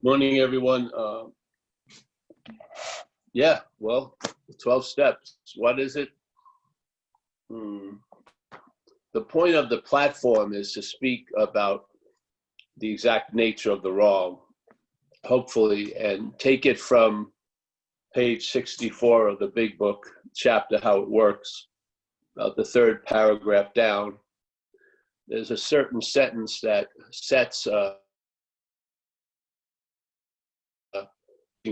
Morning, everyone. Yeah, well, 12 steps. What is it? The point of the platform is to speak about the exact nature of the wrong, hopefully, and take it from page 64 of the big book, chapter How It Works, about the third paragraph down. There's a certain sentence that sets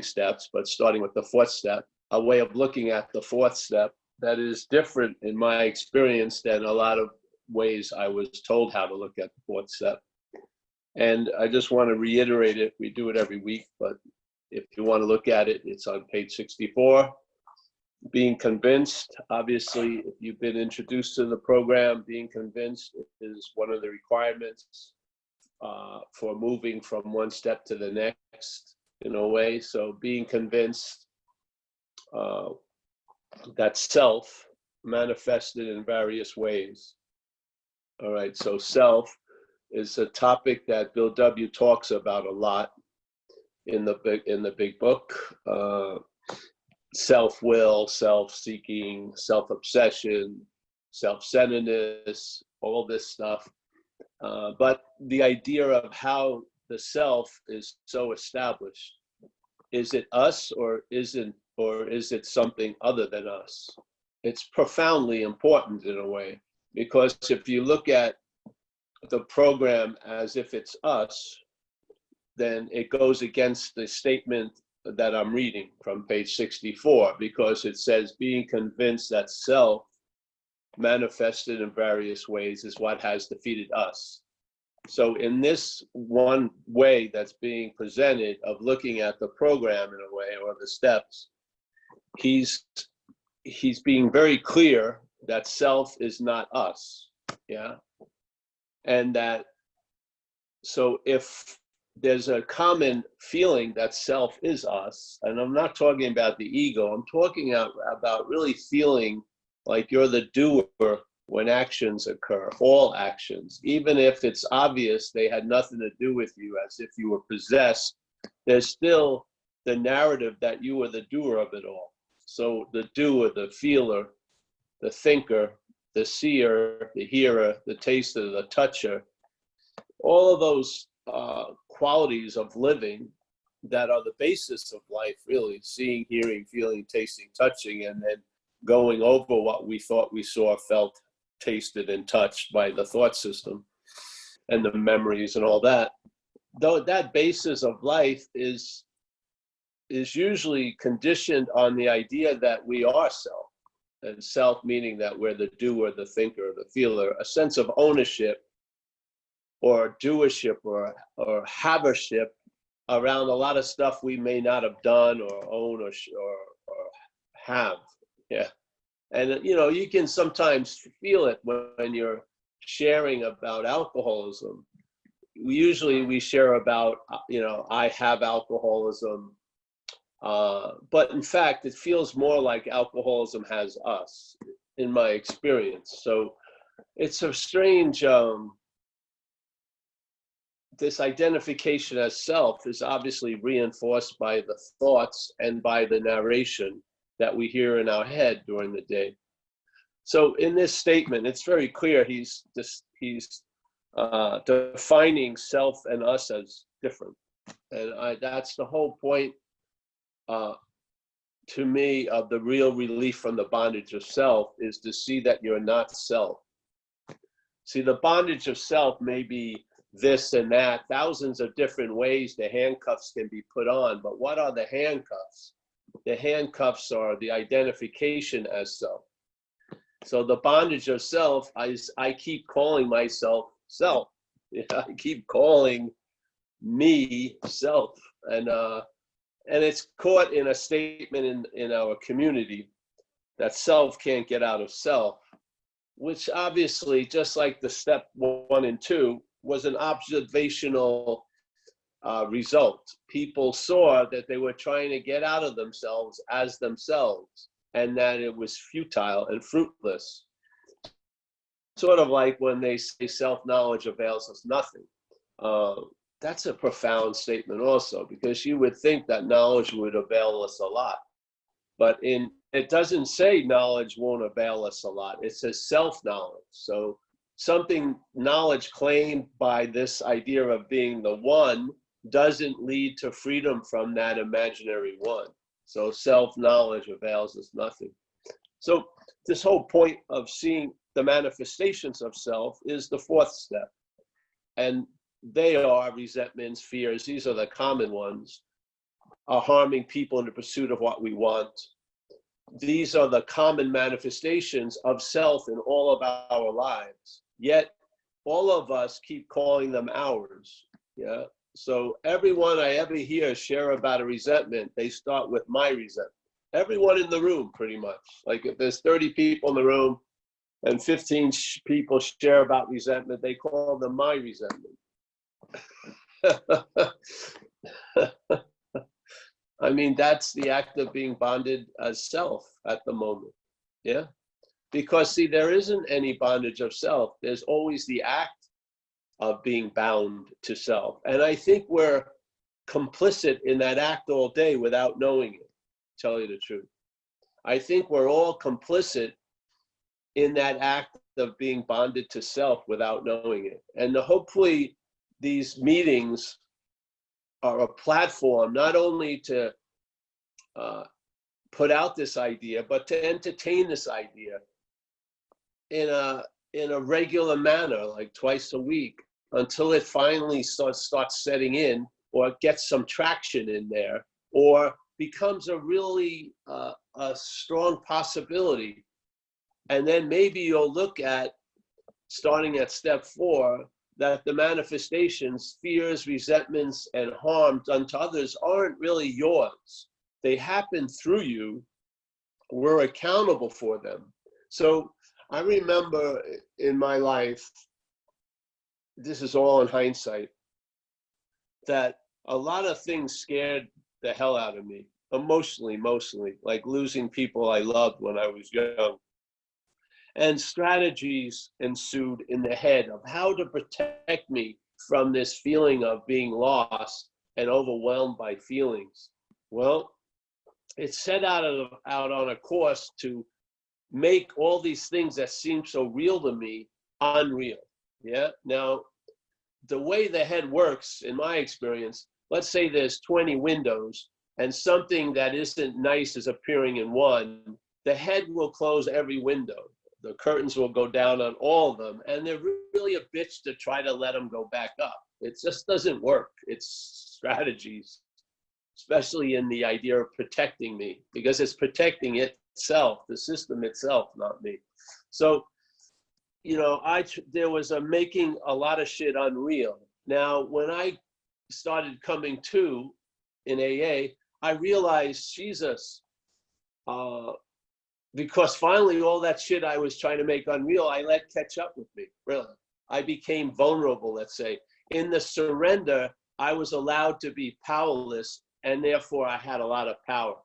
steps, but starting with the fourth step, a way of looking at the fourth step that is different in my experience than a lot of ways I was told how to look at the fourth step. And I just want to reiterate it. We do it every week, but if you want to look at it, it's on page 64. Being convinced, obviously, if you've been introduced to the program, being convinced is one of the requirements for moving from one step to the next, in a way. So being convinced that self manifested in various ways. All right, so self is a topic that Bill W. talks about a lot in the big book. Self-will, self-seeking, self-obsession, self-centeredness, all this stuff. But the idea of how the self is so established, is it us or is it something other than us? It's profoundly important in a way, because if you look at the program as if it's us, then it goes against the statement that I'm reading from page 64, because it says being convinced that self manifested in various ways is what has defeated us. So in this one way that's being presented of looking at the program in a way, or the steps, he's being very clear that self is not us. Yeah. And that, so if there's a common feeling that self is us, and I'm not talking about the ego, I'm talking about really feeling like you're the doer when actions occur, all actions, even if it's obvious they had nothing to do with you, as if you were possessed, there's still the narrative that you were the doer of it all. So the doer, the feeler, the thinker, the seer, the hearer, the taster, the toucher, all of those qualities of living that are the basis of life, really, seeing, hearing, feeling, tasting, touching, and then going over what we thought we saw, felt, tasted, and touched by the thought system and the memories and all that. Though that basis of life is usually conditioned on the idea that we are self, and self meaning that we're the doer, the thinker, the feeler, a sense of ownership or doership or havership around a lot of stuff we may not have done or own or have. Yeah. And, you know, you can sometimes feel it when you're sharing about alcoholism. Usually we share about, you know, I have alcoholism. But in fact, it feels more like alcoholism has us, in my experience. So it's a strange, this identification as self is obviously reinforced by the thoughts and by the narration that we hear in our head during the day. So in this statement, it's very clear he's defining self and us as different. And that's the whole point to me of the real relief from the bondage of self, is to see that you're not self. See, the bondage of self may be this and that, thousands of different ways the handcuffs can be put on, but what are the handcuffs? The handcuffs are the identification as self. So the bondage of self, I keep calling myself self. I keep calling me self. And it's caught in a statement in our community that self can't get out of self, which obviously, just like the step 1 and 2, was an observational result. People saw that they were trying to get out of themselves as themselves, and that it was futile and fruitless. Sort of like when they say self-knowledge avails us nothing. that's a profound statement also, because you would think that knowledge would avail us a lot. But it doesn't say knowledge won't avail us a lot. It says self-knowledge. So knowledge claimed by this idea of being the one doesn't lead to freedom from that imaginary one. So self-knowledge avails us nothing. So this whole point of seeing the manifestations of self is the fourth step. And they are resentments, fears. These are the common ones. Are harming people in the pursuit of what we want. These are the common manifestations of self in all of our lives. Yet all of us keep calling them ours. Yeah. So everyone I ever hear share about a resentment, they start with my resentment. Everyone in the room, pretty much. Like if there's 30 people in the room and 15 people share about resentment, they call them my resentment. I mean, that's the act of being bonded as self at the moment. Yeah. Because see, there isn't any bondage of self. There's always the act of being bound to self. And I think we're complicit in that act all day without knowing it, to tell you the truth. I think we're all complicit in that act of being bonded to self without knowing it. And hopefully these meetings are a platform not only to put out this idea, but to entertain this idea in a regular manner, like twice a week, until it finally starts setting in, or gets some traction in there, or becomes a really a strong possibility. And then maybe you'll look at, starting at step 4, that the manifestations, fears, resentments, and harm done to others aren't really yours. They happen through you. We're accountable for them. So I remember in my life, this is all in hindsight, that a lot of things scared the hell out of me, emotionally, mostly, like losing people I loved when I was young. And strategies ensued in the head of how to protect me from this feeling of being lost and overwhelmed by feelings. Well, it set out on a course to make all these things that seem so real to me unreal. Yeah. Now, the way the head works, in my experience, let's say there's 20 windows and something that isn't nice is appearing in one, the head will close every window. The curtains will go down on all of them, and they're really a bitch to try to let them go back up. It just doesn't work. It's strategies, especially in the idea of protecting me, because it's protecting itself, the system itself, not me. So, you know, there was a making a lot of shit unreal. Now, when I started coming to in AA, I realized, Jesus, because finally all that shit I was trying to make unreal, I let catch up with me, really. I became vulnerable, let's say. In the surrender, I was allowed to be powerless, and therefore I had a lot of power.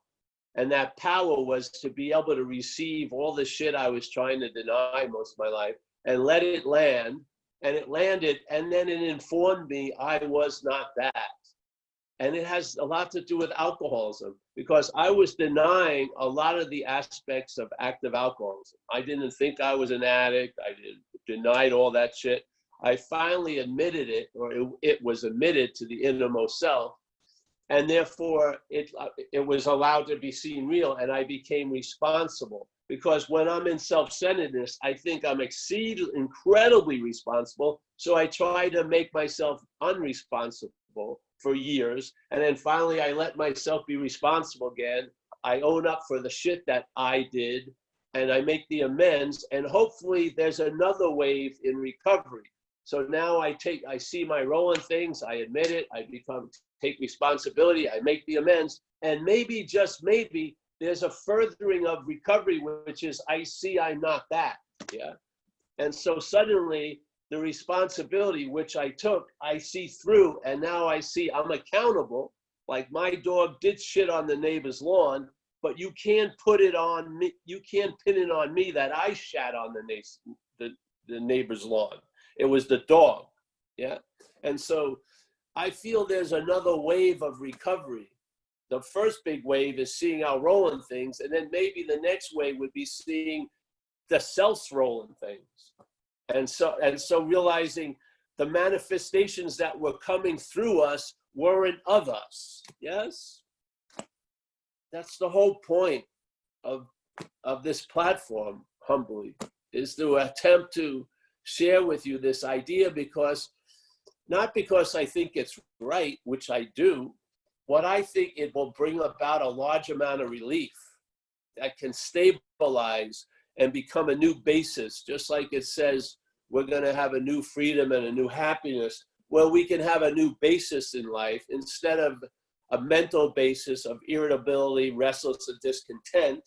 And that power was to be able to receive all the shit I was trying to deny most of my life and let it land. And it landed, and then it informed me I was not that. And it has a lot to do with alcoholism, because I was denying a lot of the aspects of active alcoholism. I didn't think I was an addict. I denied all that shit. I finally admitted it, or it was admitted to the innermost self. And therefore, it was allowed to be seen real, and I became responsible. Because when I'm in self-centeredness, I think I'm incredibly responsible. So I try to make myself unresponsible for years. And then finally, I let myself be responsible again. I own up for the shit that I did, and I make the amends. And hopefully there's another wave in recovery. So now I see my role in things, I admit it, take responsibility, I make the amends. And maybe, just maybe, there's a furthering of recovery, which is I see I'm not that. Yeah. And so suddenly, the responsibility which I took, I see through, and now I see I'm accountable. Like, my dog did shit on the neighbor's lawn, but you can't put it on me. You can't pin it on me that I shat on the neighbor's lawn. It was the dog. Yeah. And so I feel there's another wave of recovery. The first big wave is seeing our role in things, and then maybe the next wave would be seeing the self's role in things. And so realizing the manifestations that were coming through us weren't of us. Yes? That's the whole point of this platform, humbly, is to attempt to share with you this idea, because not because I think it's right, which I do, what I think it will bring about a large amount of relief that can stabilize and become a new basis, just like it says we're going to have a new freedom and a new happiness. Well, we can have a new basis in life instead of a mental basis of irritability, restless, and discontent.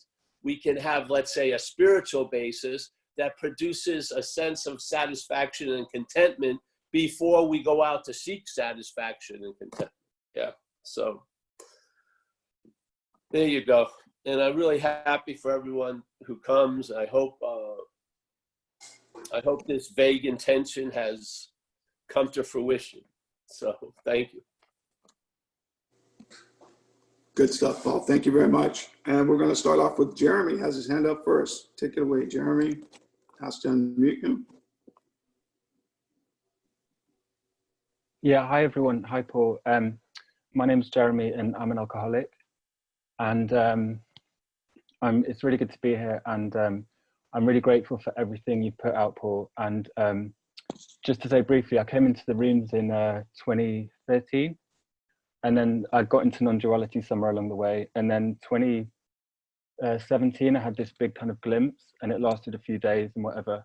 We can have, let's say, a spiritual basis that produces a sense of satisfaction and contentment before we go out to seek satisfaction and contentment. Yeah, so there you go. And I'm really happy for everyone who comes. I hope this vague intention has come to fruition. So thank you. Good stuff, Paul. Thank you very much. And we're going to start off with Jeremy. Has his hand up first. Take it away, Jeremy. Has to unmute him. Yeah, hi everyone. Hi Paul. My name's Jeremy and I'm an alcoholic. And it's really good to be here. And I'm really grateful for everything you put out, Paul. And just to say briefly, I came into the rooms in 2013. And then I got into non-duality somewhere along the way. And then 2017, I had this big kind of glimpse and it lasted a few days and whatever.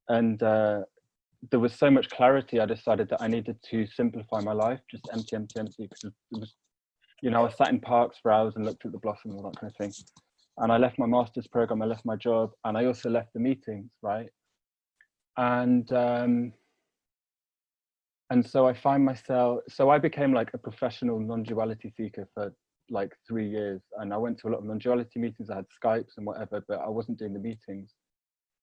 And there was so much clarity, I decided that I needed to simplify my life, just empty, because it was, you know, I sat in parks for hours and looked at the blossom and all that kind of thing. And I left my master's program, I left my job, and I also left the meetings, right? And so I find myself, so I became like a professional non-duality seeker for like 3 years. And I went to a lot of non-duality meetings, I had Skypes and whatever, but I wasn't doing the meetings.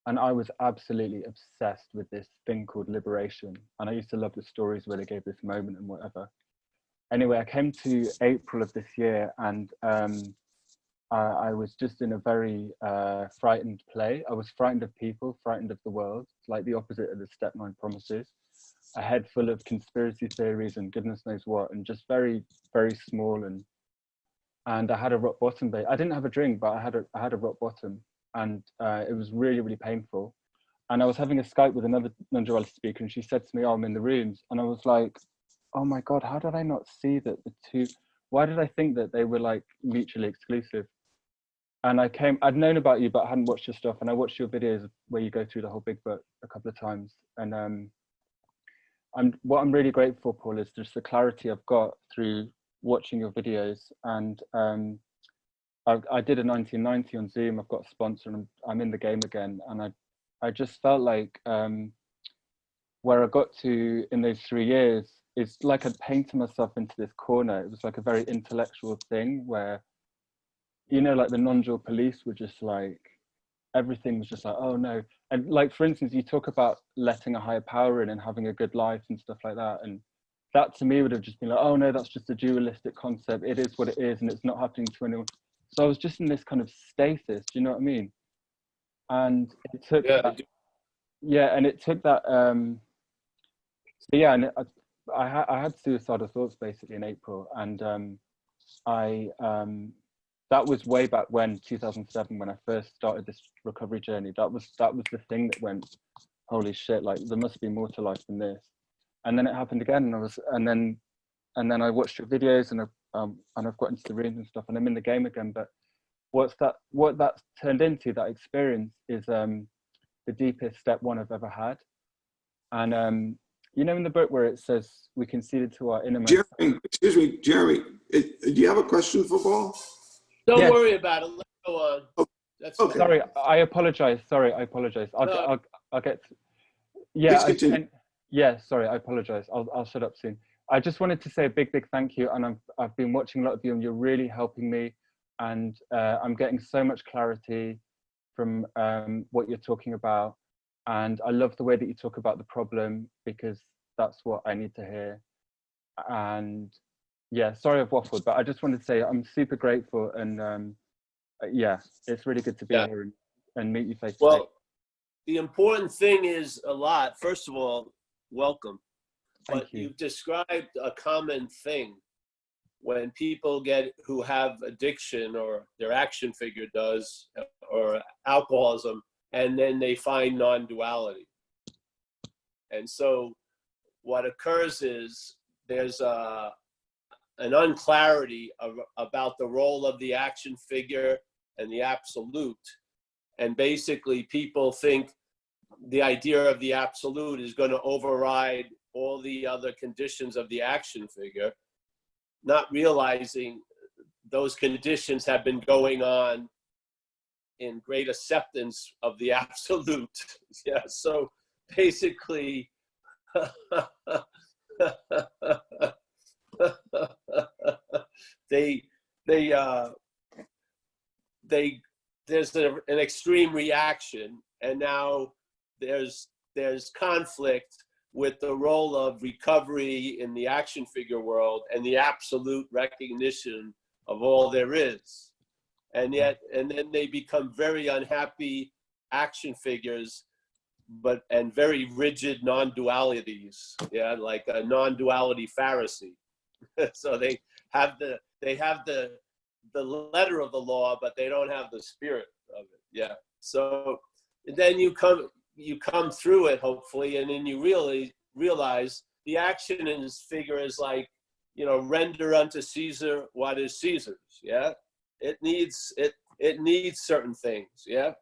And I was absolutely obsessed with this thing called liberation. And I used to love the stories where they gave this moment and whatever. Anyway, I came to April of this year and I was just in a very frightened place. I was frightened of people, frightened of the world, like the opposite of the Step 9 promises. A head full of conspiracy theories and goodness knows what, and just very, very small. And I had a rock bottom. I didn't have a drink, but I had a rock bottom. And it was really, really painful. And I was having a Skype with another non-duality speaker, and she said to me, "Oh, I'm in the rooms." And I was like, "Oh my God, how did I not see that the two, why did I think that they were like mutually exclusive?" And I'd known about you, but I hadn't watched your stuff. And I watched your videos where you go through the whole big book a couple of times. And what I'm really grateful, Paul, is just the clarity I've got through watching your videos. And I did a 1990 on Zoom. I've got a sponsor and I'm in the game again. And I just felt like where I got to in those 3 years, it's like I'd painted myself into this corner. It was like a very intellectual thing where, you know, like the non-dual police were just like, everything was just like, oh no. And like, for instance, you talk about letting a higher power in and having a good life and stuff like that. And that to me would have just been like, oh no, that's just a dualistic concept. It is what it is and it's not happening to anyone. So I was just in this kind of stasis, do you know what I mean? And it took that, yeah, and it took that, so yeah, and I had suicidal thoughts basically in April. And that was way back when, 2007, when I first started this recovery journey. That was the thing that went, holy shit, like there must be more to life than this. And then it happened again, and then I watched your videos, and I've got into the rooms and stuff, and I'm in the game again. But what that's turned into, that experience, is the deepest step 1 I've ever had. And you know, in the book where it says we conceded to our innermost. Jeremy, excuse me, Jeremy, do you have a question for Paul? Don't worry about it. Let's go on. That's okay. Sorry, I apologize. I'll get to, yeah. Yeah, sorry, I apologize. I'll shut up soon. I just wanted to say a big thank you, and I've been watching a lot of you, and you're really helping me, and I'm getting so much clarity from what you're talking about, and I love the way that you talk about the problem, because that's what I need to hear. And yeah, sorry I've waffled, but I just wanted to say I'm super grateful, and yeah, it's really good to be Yeah. here and meet you face to face. Well, the important thing is a lot. First of all, welcome. Thank But you. you've described a common thing when people who have addiction, or their action figure does, or alcoholism, and then they find non-duality. And so what occurs is there's an unclarity about the role of the action figure and the absolute. And basically people think the idea of the absolute is going to override all the other conditions of the action figure, not realizing those conditions have been going on in great acceptance of the absolute. Yeah, so basically, there's an extreme reaction, and now there's conflict with the role of recovery in the action figure world and the absolute recognition of all there is. And then they become very unhappy action figures, and very rigid non-dualities. Yeah, like a non-duality Pharisee. So they have the letter of the law, but they don't have the spirit of it. Yeah. So then you come through it, hopefully, and then you really realize the action in this figure is like, render unto Caesar what is Caesar's. Yeah. It needs certain things. Yeah.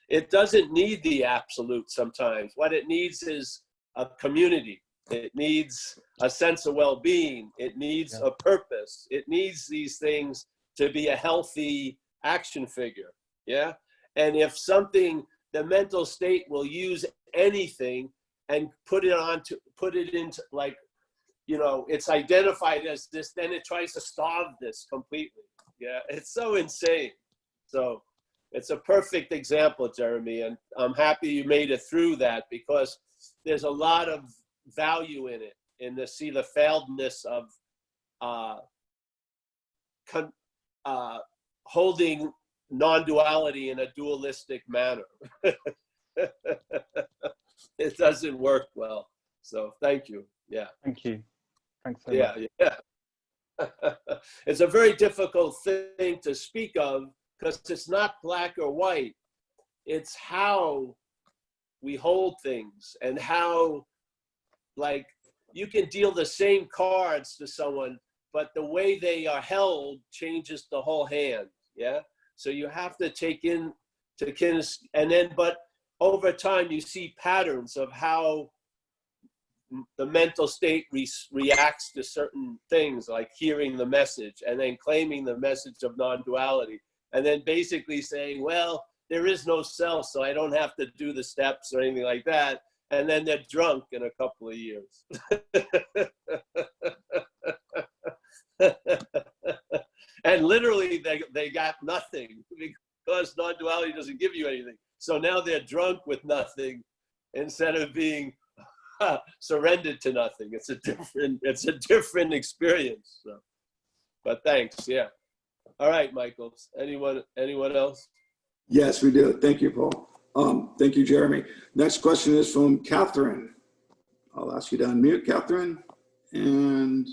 It doesn't need the absolute sometimes. What it needs is a community. It needs a sense of well-being. It needs a purpose. It needs these things to be a healthy action figure. Yeah. And if the mental state will use anything and put it into, like, it's identified as this, then it tries to starve this completely. Yeah. It's so insane. So it's a perfect example, Jeremy, and I'm happy you made it through that, because there's a lot of value in it, to see the failedness of holding non-duality in a dualistic manner. It doesn't work well. So thank you. Yeah. Thank you. Thanks so much. Yeah. It's a very difficult thing to speak of, because it's not black or white. It's how we hold things, and how, like, you can deal the same cards to someone, but the way they are held changes the whole hand. Yeah. So you have to take in but over time you see patterns of how the mental state reacts to certain things, like hearing the message and then claiming the message of non-duality, and then basically saying, well, there is no self, so I don't have to do the steps or anything like that. And then they're drunk in a couple of years. And literally they got nothing, because non-duality doesn't give you anything. So now they're drunk with nothing instead of being surrendered to nothing. It's a different experience. So, but thanks. Yeah. All right, Michael. Anyone else? Yes, we do. Thank you, Paul. Thank you, Jeremy. Next question is from Catherine. I'll ask you to unmute, Catherine. And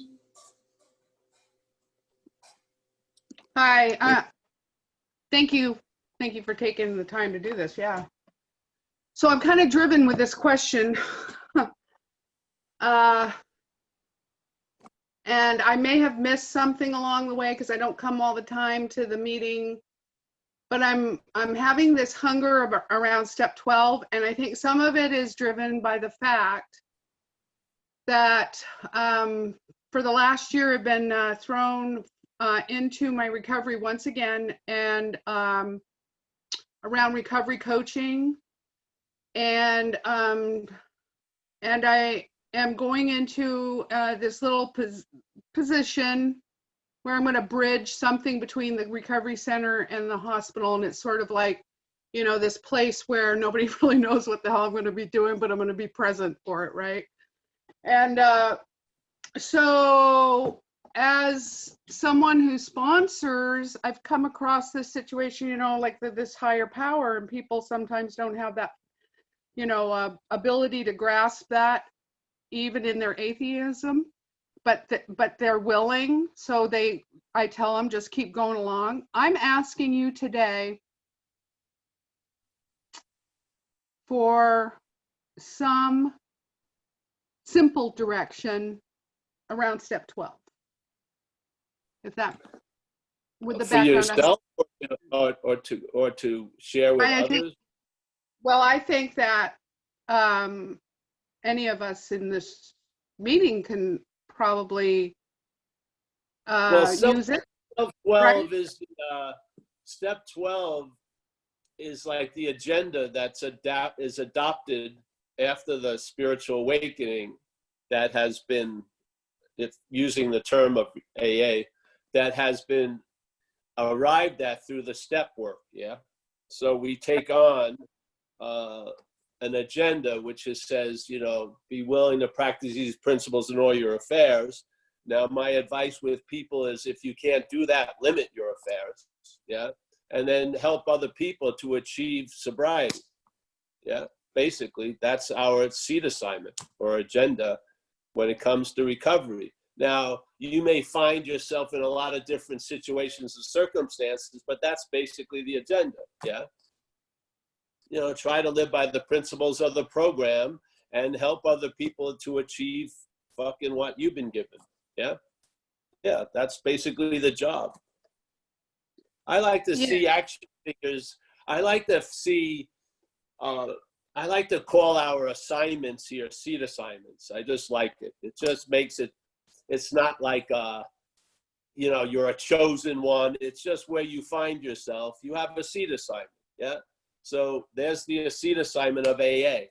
hi. Thank you. Thank you for taking the time to do this. Yeah. So I'm kind of driven with this question. And I may have missed something along the way, because I don't come all the time to the meeting. But I'm having this hunger around step 12, and I think some of it is driven by the fact that for the last year I've been thrown into my recovery once again, and around recovery coaching, and I am going into this little position where I'm going to bridge something between the recovery center and the hospital. And it's sort of like, this place where nobody really knows what the hell I'm going to be doing, but I'm going to be present for it, right? And So as someone who sponsors, I've come across this situation, you know, like this higher power, and people sometimes don't have that, you know, ability to grasp that even in their atheism, but they're willing. So I tell them, just keep going along. I'm asking you today for some simple direction around step 12. If that, with the For background. yourself, or to share with others? Well, I think that any of us in this meeting can probably use it. Step 12 is step 12 is like the agenda that's adopted after the spiritual awakening that has been, if using the term of AA, that has been arrived at through the step work. Yeah. So we take on an agenda which says, you know, be willing to practice these principles in all your affairs. Now, my advice with people is, if you can't do that, limit your affairs. Yeah. And then help other people to achieve sobriety. Yeah. Basically, that's our seed assignment or agenda when it comes to recovery. Now, you may find yourself in a lot of different situations and circumstances, but that's basically the agenda. Yeah. You know, try to live by the principles of the program and help other people to achieve fucking what you've been given. Yeah. Yeah. That's basically the job. I like to see action figures. I like to see, I like to call our assignments here seed assignments. I just like it. It just makes it, it's not like, you know, you're a chosen one. It's just where you find yourself. You have a seed assignment. Yeah. So there's the seed assignment of AA,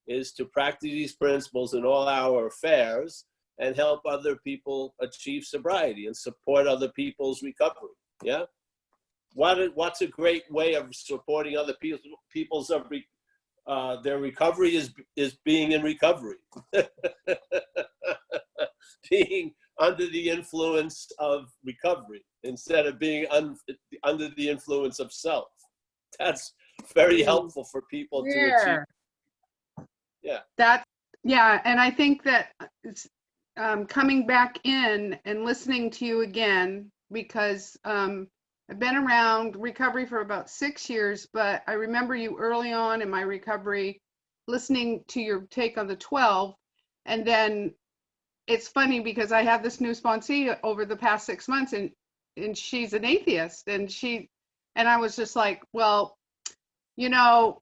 is to practice these principles in all our affairs and help other people achieve sobriety and support other people's recovery. Yeah. What's a great way of supporting other people's their recovery is being in recovery. Being under the influence of recovery instead of being under the influence of self. That's very helpful for people to achieve. Yeah. And I think that it's, coming back in and listening to you again, because I've been around recovery for about 6 years, but I remember you early on in my recovery listening to your take on the 12. And then it's funny because I have this new sponsee over the past 6 months, and she's an atheist, and I was just like, well, you know,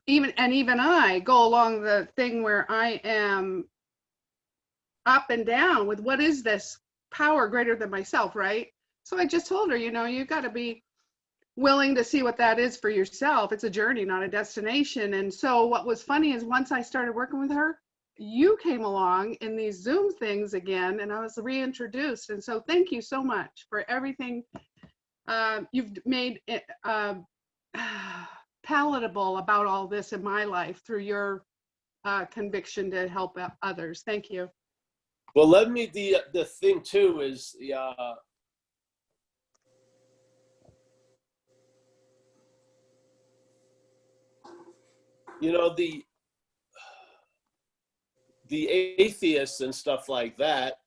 even I go along the thing where I am up and down with what is this power greater than myself, right? So I just told her, you know, you got to be willing to see what that is for yourself. It's a journey, not a destination. And so what was funny is once I started working with her, you came along in these Zoom things again, and I was reintroduced. And so thank you so much for everything you've made it palatable about all this in my life through your conviction to help others. Thank you. Well, let me, the thing too is, you know, the atheists and stuff like that,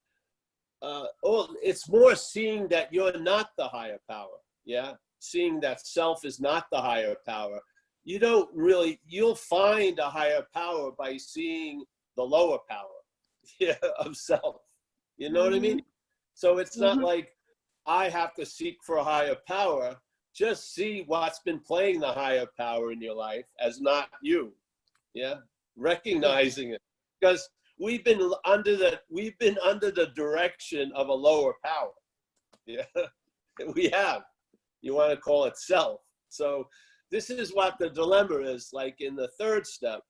it's more seeing that you're not the higher power. Yeah. Seeing that self is not the higher power. You don't really, you'll find a higher power by seeing the lower power of self. You know what I mean? So it's not like I have to seek for a higher power. Just see what's been playing the higher power in your life as not you. Yeah. Recognizing it. Because we've been under the direction of a lower power. Yeah. We have. You want to call it self. So this is what the dilemma is, like in the third step.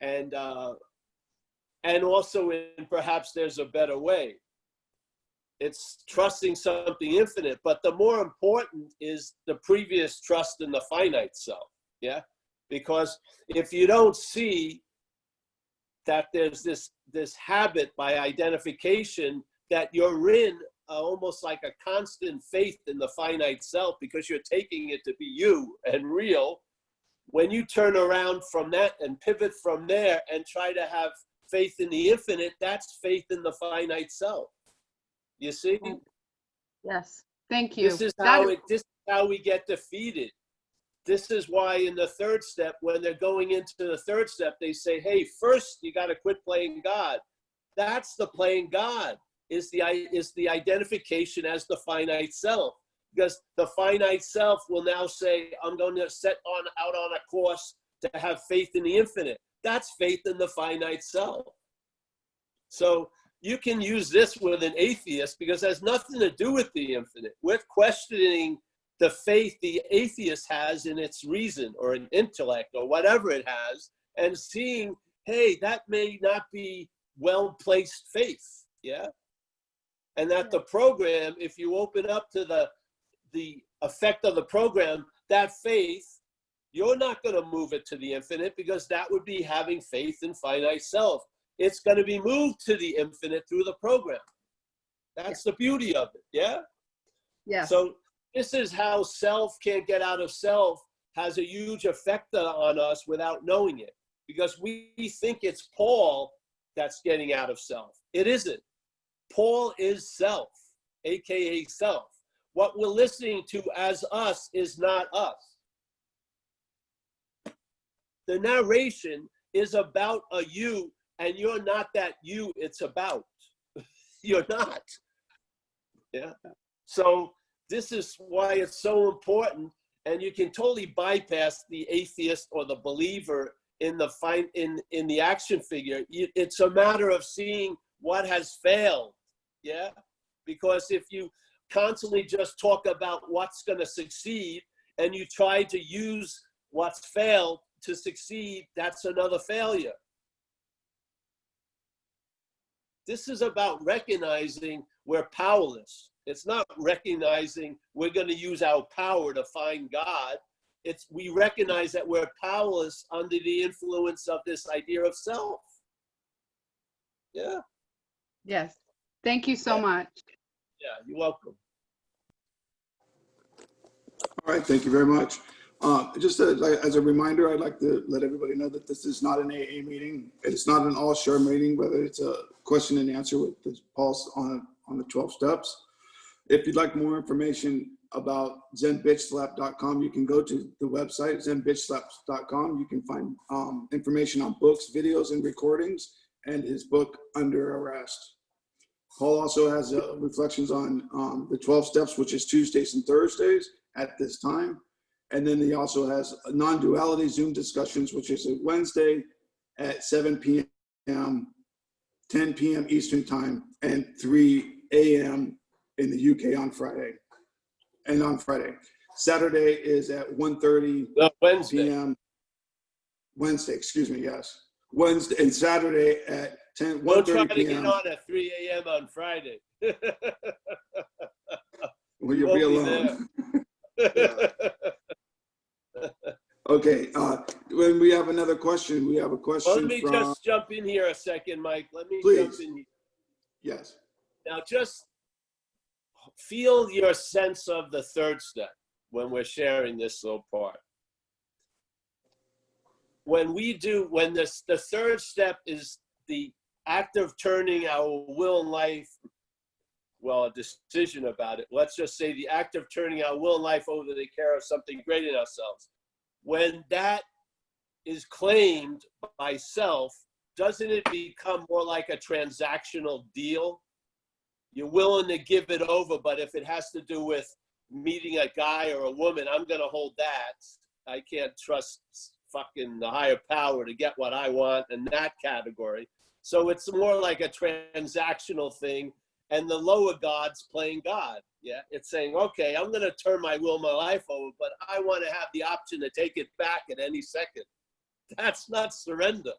And also in perhaps there's a better way. It's trusting something infinite, but the more important is the previous trust in the finite self. Yeah. Because if you don't see that there's this habit by identification that you're in almost like a constant faith in the finite self because you're taking it to be you and real. When you turn around from that and pivot from there and try to have faith in the infinite, that's faith in the finite self. You see? Yes. Thank you. This is how we get defeated. This is why in the third step, when they're going into the third step, they say, hey, first you got to quit playing God. That's the playing God, is the identification as the finite self. Because the finite self will now say, I'm going to set out on a course to have faith in the infinite. That's faith in the finite self. So you can use this with an atheist because it has nothing to do with the infinite. We're questioning the faith the atheist has in its reason or an intellect or whatever it has, and seeing, hey, that may not be well-placed faith, yeah? And that the program, if you open up to the effect of the program, that faith, you're not going to move it to the infinite because that would be having faith in finite self. It's going to be moved to the infinite through the program. That's the beauty of it, yeah? Yeah. So this is how self can't get out of self has a huge effect on us without knowing it. Because we think it's Paul that's getting out of self. It isn't. Paul is self, AKA self. What we're listening to as us is not us. The narration is about a you, and you're not that you it's about. You're not. Yeah. So this is why it's so important, and you can totally bypass the atheist or the believer in the action figure. It's a matter of seeing what has failed. Yeah. Because if you constantly just talk about what's going to succeed and you try to use what's failed to succeed, that's another failure. This is about recognizing we're powerless. It's not recognizing we're going to use our power to find God. It's we recognize that we're powerless under the influence of this idea of self. Yeah. Yes. Thank you so much. Yeah, you're welcome. All right, thank you very much. Just as a reminder, I'd like to let everybody know that this is not an AA meeting. It's not an all-share meeting, whether it's a question and answer with Paul's on the 12 steps. If you'd like more information about zenbitchslap.com, you can go to the website, zenbitchslaps.com. You can find information on books, videos, and recordings, and his book, Under Arrest. Paul also has reflections on the 12 steps, which is Tuesdays and Thursdays at this time. And then he also has non-duality Zoom discussions, which is a Wednesday at 7 p.m., 10 p.m. Eastern time, and 3 a.m. in the UK on Friday. And on Friday. Saturday is at 1:30 p.m. Wednesday, excuse me, yes. Wednesday and Saturday at 1:30 p.m. We'll try to get on at 3 a.m. on Friday. Well, you'll be alone. Okay, when we have another question, we have a question Let me just jump in here a second, Mike. Let me jump in here. Yes. Now just feel your sense of the third step when we're sharing this little part. When the third step is the act of turning our will and life, well, a decision about it. Let's just say the act of turning our will and life over to the care of something greater than ourselves. When that is claimed by self, doesn't it become more like a transactional deal? You're willing to give it over, but if it has to do with meeting a guy or a woman, I'm going to hold that. I can't trust fucking the higher power to get what I want in that category. So it's more like a transactional thing, and the lower God's playing God. Yeah, it's saying, okay, I'm going to turn my will, my life over, but I want to have the option to take it back at any second. That's not surrender.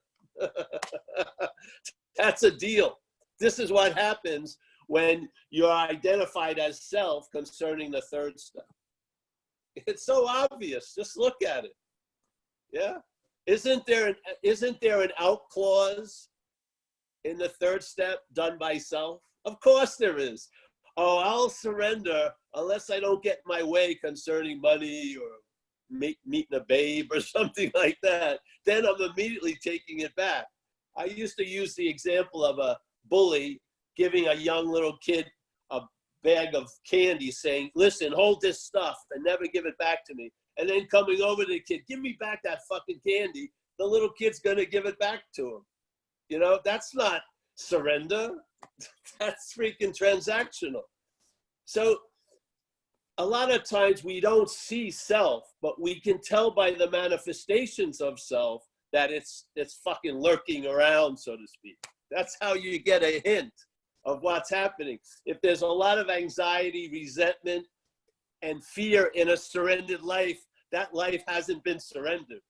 That's a deal. This is what happens when you're identified as self concerning the third step. It's so obvious. Just look at it. Yeah. Isn't there an out clause in the third step done by self? Of course there is. Oh, I'll surrender unless I don't get my way concerning money or meeting a babe or something like that. Then I'm immediately taking it back. I used to use the example of a bully giving a young little kid a bag of candy saying, listen, hold this stuff and never give it back to me. And then coming over to the kid, give me back that fucking candy. The little kid's gonna give it back to him. You know, that's not surrender. That's freaking transactional. So a lot of times we don't see self, but we can tell by the manifestations of self that it's fucking lurking around, so to speak. That's how you get a hint of what's happening. If there's a lot of anxiety, resentment, and fear in a surrendered life, that life hasn't been surrendered.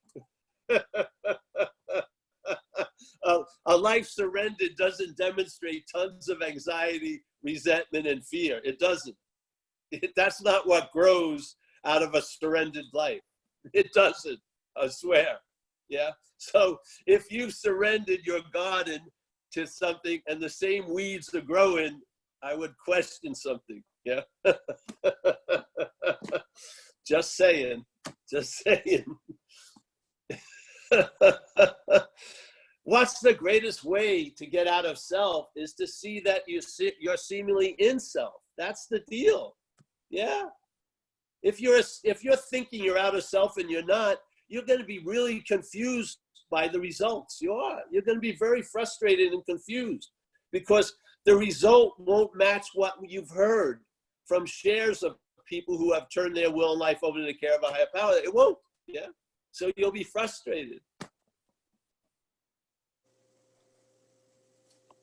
A life surrendered doesn't demonstrate tons of anxiety, resentment, and fear. It doesn't. That's not what grows out of a surrendered life. It doesn't, I swear. Yeah. So if you've surrendered your garden to something and the same weeds are growing, I would question something. Yeah. Just saying. Just saying. What's the greatest way to get out of self is to see that you're seemingly in self. That's the deal. Yeah. If you're thinking you're out of self and you're not, you're going to be really confused by the results. You're going to be very frustrated and confused because the result won't match what you've heard from shares of people who have turned their will and life over to the care of a higher power. It won't. Yeah. So you'll be frustrated.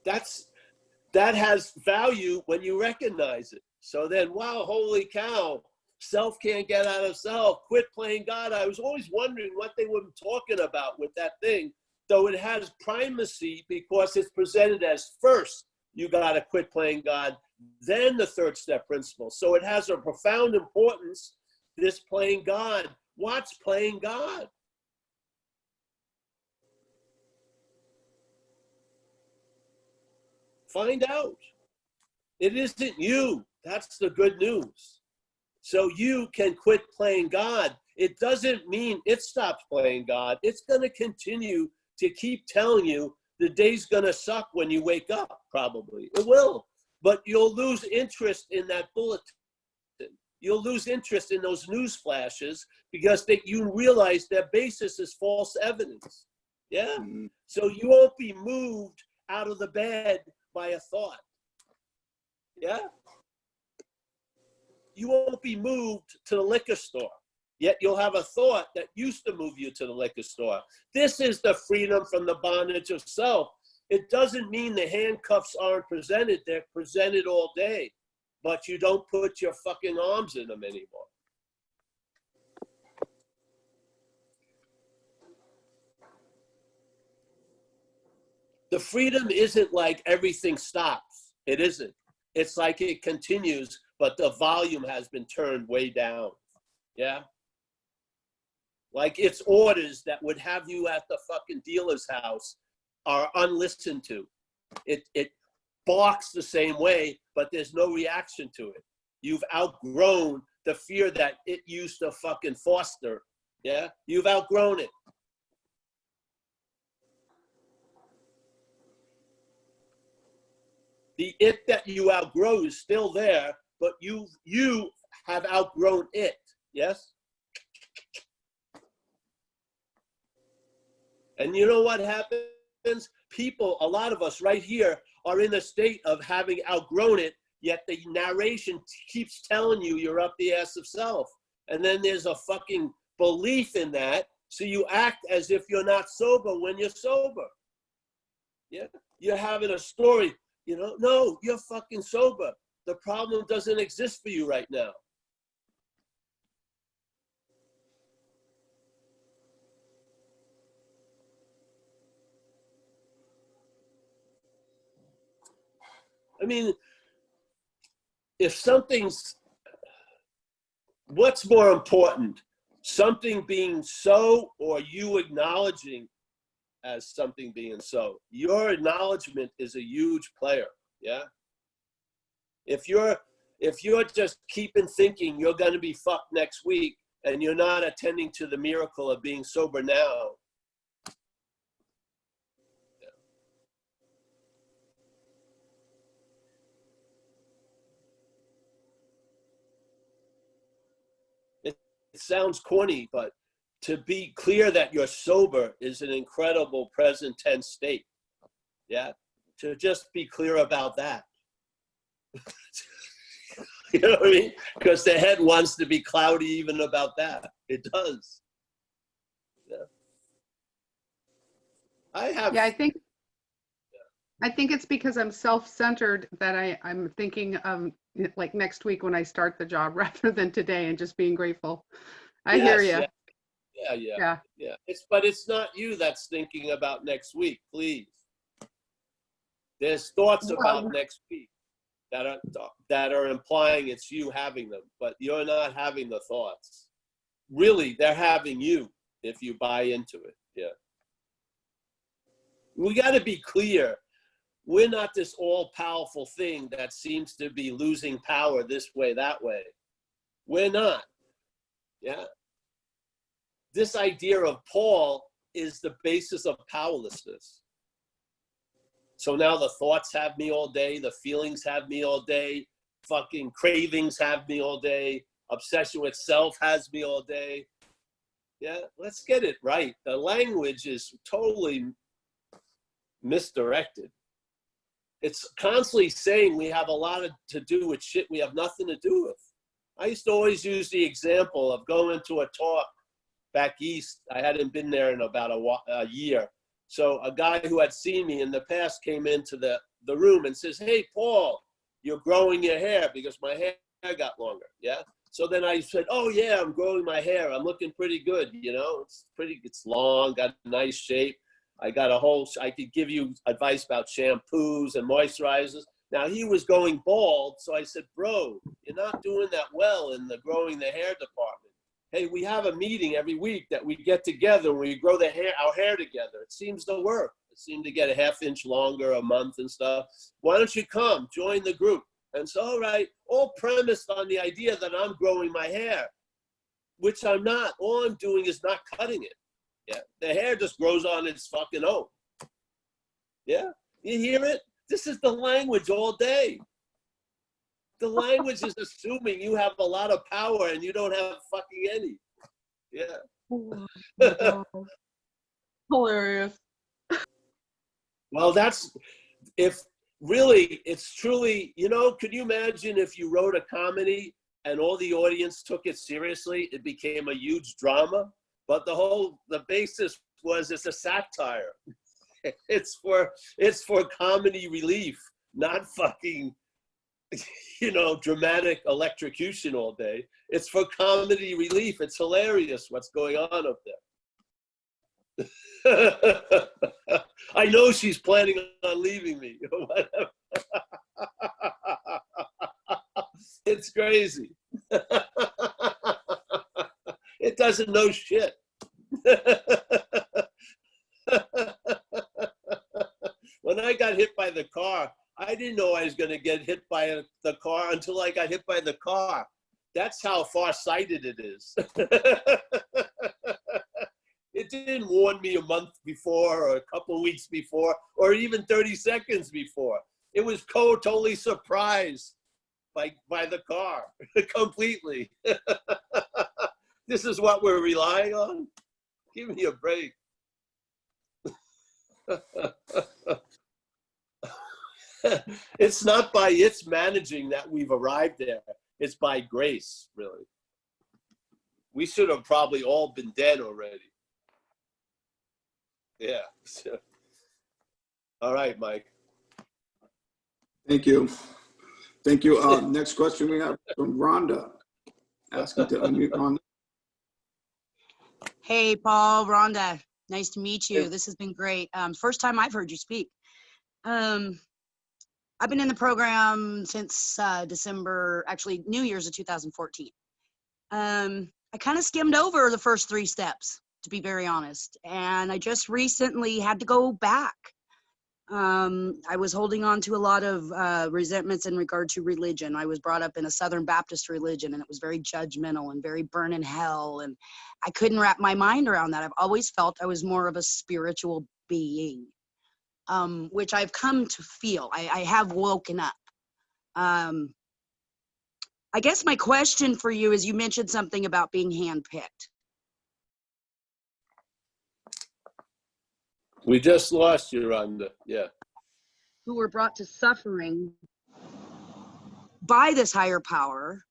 That has value when you recognize it. So then, wow, holy cow, self can't get out of self. Quit playing God. I was always wondering what they were talking about with that thing, though it has primacy because it's presented as first, you got to quit playing God, then the third step principle. So it has a profound importance, this playing God. What's playing God? Find out. It isn't you. That's the good news. So you can quit playing God. It doesn't mean it stops playing God. It's going to continue to keep telling you the day's going to suck when you wake up, probably. It will. But you'll lose interest in that bulletin. You'll lose interest in those news flashes because you realize their basis is false evidence. Yeah? Mm-hmm. So you won't be moved out of the bed by a thought. Yeah? You won't be moved to the liquor store, yet you'll have a thought that used to move you to the liquor store. This is the freedom from the bondage of self. It doesn't mean the handcuffs aren't presented. They're presented all day, but you don't put your fucking arms in them anymore. The freedom isn't like everything stops. It isn't. It's like it continues, but the volume has been turned way down. Yeah? Like it's orders that would have you at the fucking dealer's house are unlistened to. It barks the same way, but there's no reaction to it. You've outgrown the fear that it used to fucking foster. Yeah? You've outgrown it. The it that you outgrow is still there, but you have outgrown it. Yes? And you know what happens? People, a lot of us right here are in a state of having outgrown it, yet the narration keeps telling you you're up the ass of self. And then there's a fucking belief in that, so you act as if you're not sober when you're sober. Yeah? You're having a story. You know, no, you're fucking sober. The problem doesn't exist for you right now. I mean, if something's, what's more important? Something being so or you acknowledging as something being so. Your acknowledgement is a huge player. Yeah. If you're just keeping thinking you're going to be fucked next week and you're not attending to the miracle of being sober now, it sounds corny, but to be clear that you're sober is an incredible present tense state. Yeah. To just be clear about that. You know what I mean? Because the head wants to be cloudy even about that. It does. Yeah. Yeah, I think it's because I'm self-centered that I'm thinking of like next week when I start the job rather than today and just being grateful. I hear you. Yeah. But it's not you that's thinking about next week, please. There's thoughts about next week that are implying it's you having them, but you're not having the thoughts. Really, they're having you if you buy into it. Yeah. We got to be clear. We're not this all-powerful thing that seems to be losing power this way, that way. We're not. Yeah. This idea of Paul is the basis of powerlessness. So now the thoughts have me all day, the feelings have me all day, fucking cravings have me all day, obsession with self has me all day. Yeah, let's get it right. The language is totally misdirected. It's constantly saying we have a lot to do with shit we have nothing to do with. I used to always use the example of going to a talk back east. I hadn't been there in about a year. So a guy who had seen me in the past came into the room and says, "Hey, Paul, you're growing your hair," because my hair got longer. Yeah. So then I said, "Oh yeah, I'm growing my hair. I'm looking pretty good. You know, it's long, got a nice shape. I could give you advice about shampoos and moisturizers." Now he was going bald. So I said, "Bro, you're not doing that well in the growing the hair department. Hey, we have a meeting every week that we get together and we grow our hair together. It seems to work. It seemed to get a half inch longer a month and stuff. Why don't you come, join the group?" And so, all right, all premised on the idea that I'm growing my hair, which I'm not. All I'm doing is not cutting it. Yeah, the hair just grows on its fucking own. Yeah, you hear it? This is the language all day. The language is assuming you have a lot of power and you don't have fucking any. Yeah. Hilarious. Well, it's truly, could you imagine if you wrote a comedy and all the audience took it seriously? It became a huge drama, but the basis was it's a satire. It's for comedy relief, not fucking, dramatic electrocution all day. It's for comedy relief. It's hilarious what's going on up there. I know she's planning on leaving me. It's crazy. It doesn't know shit. When I got hit by the car, I didn't know I was going to get hit by the car until I got hit by the car. That's how far-sighted it is. It didn't warn me a month before or a couple of weeks before or even 30 seconds before. It was totally surprised by the car completely. This is what we're relying on? Give me a break. It's not by its managing that we've arrived there. It's by grace, really. We should have probably all been dead already. Yeah. All right, Mike. Thank you. Thank you. Next question we have from Rhonda. Asking to unmute Rhonda. Hey, Paul, Rhonda. Nice to meet you. This has been great. First time I've heard you speak. I've been in the program since December, actually New Year's of 2014. I kind of skimmed over the first 3 steps. to be very honest. And I just recently had to go back. I was holding on to a lot of resentments in regard to religion. I was brought up in a Southern Baptist religion, and it was very judgmental and very burn in hell. And I couldn't wrap my mind around that. I've always felt I was more of a spiritual being, which I've come to feel. I have woken up. I guess my question for you is, you mentioned something about being handpicked. We just lost you, Rhonda. Yeah. Who were brought to suffering by this higher power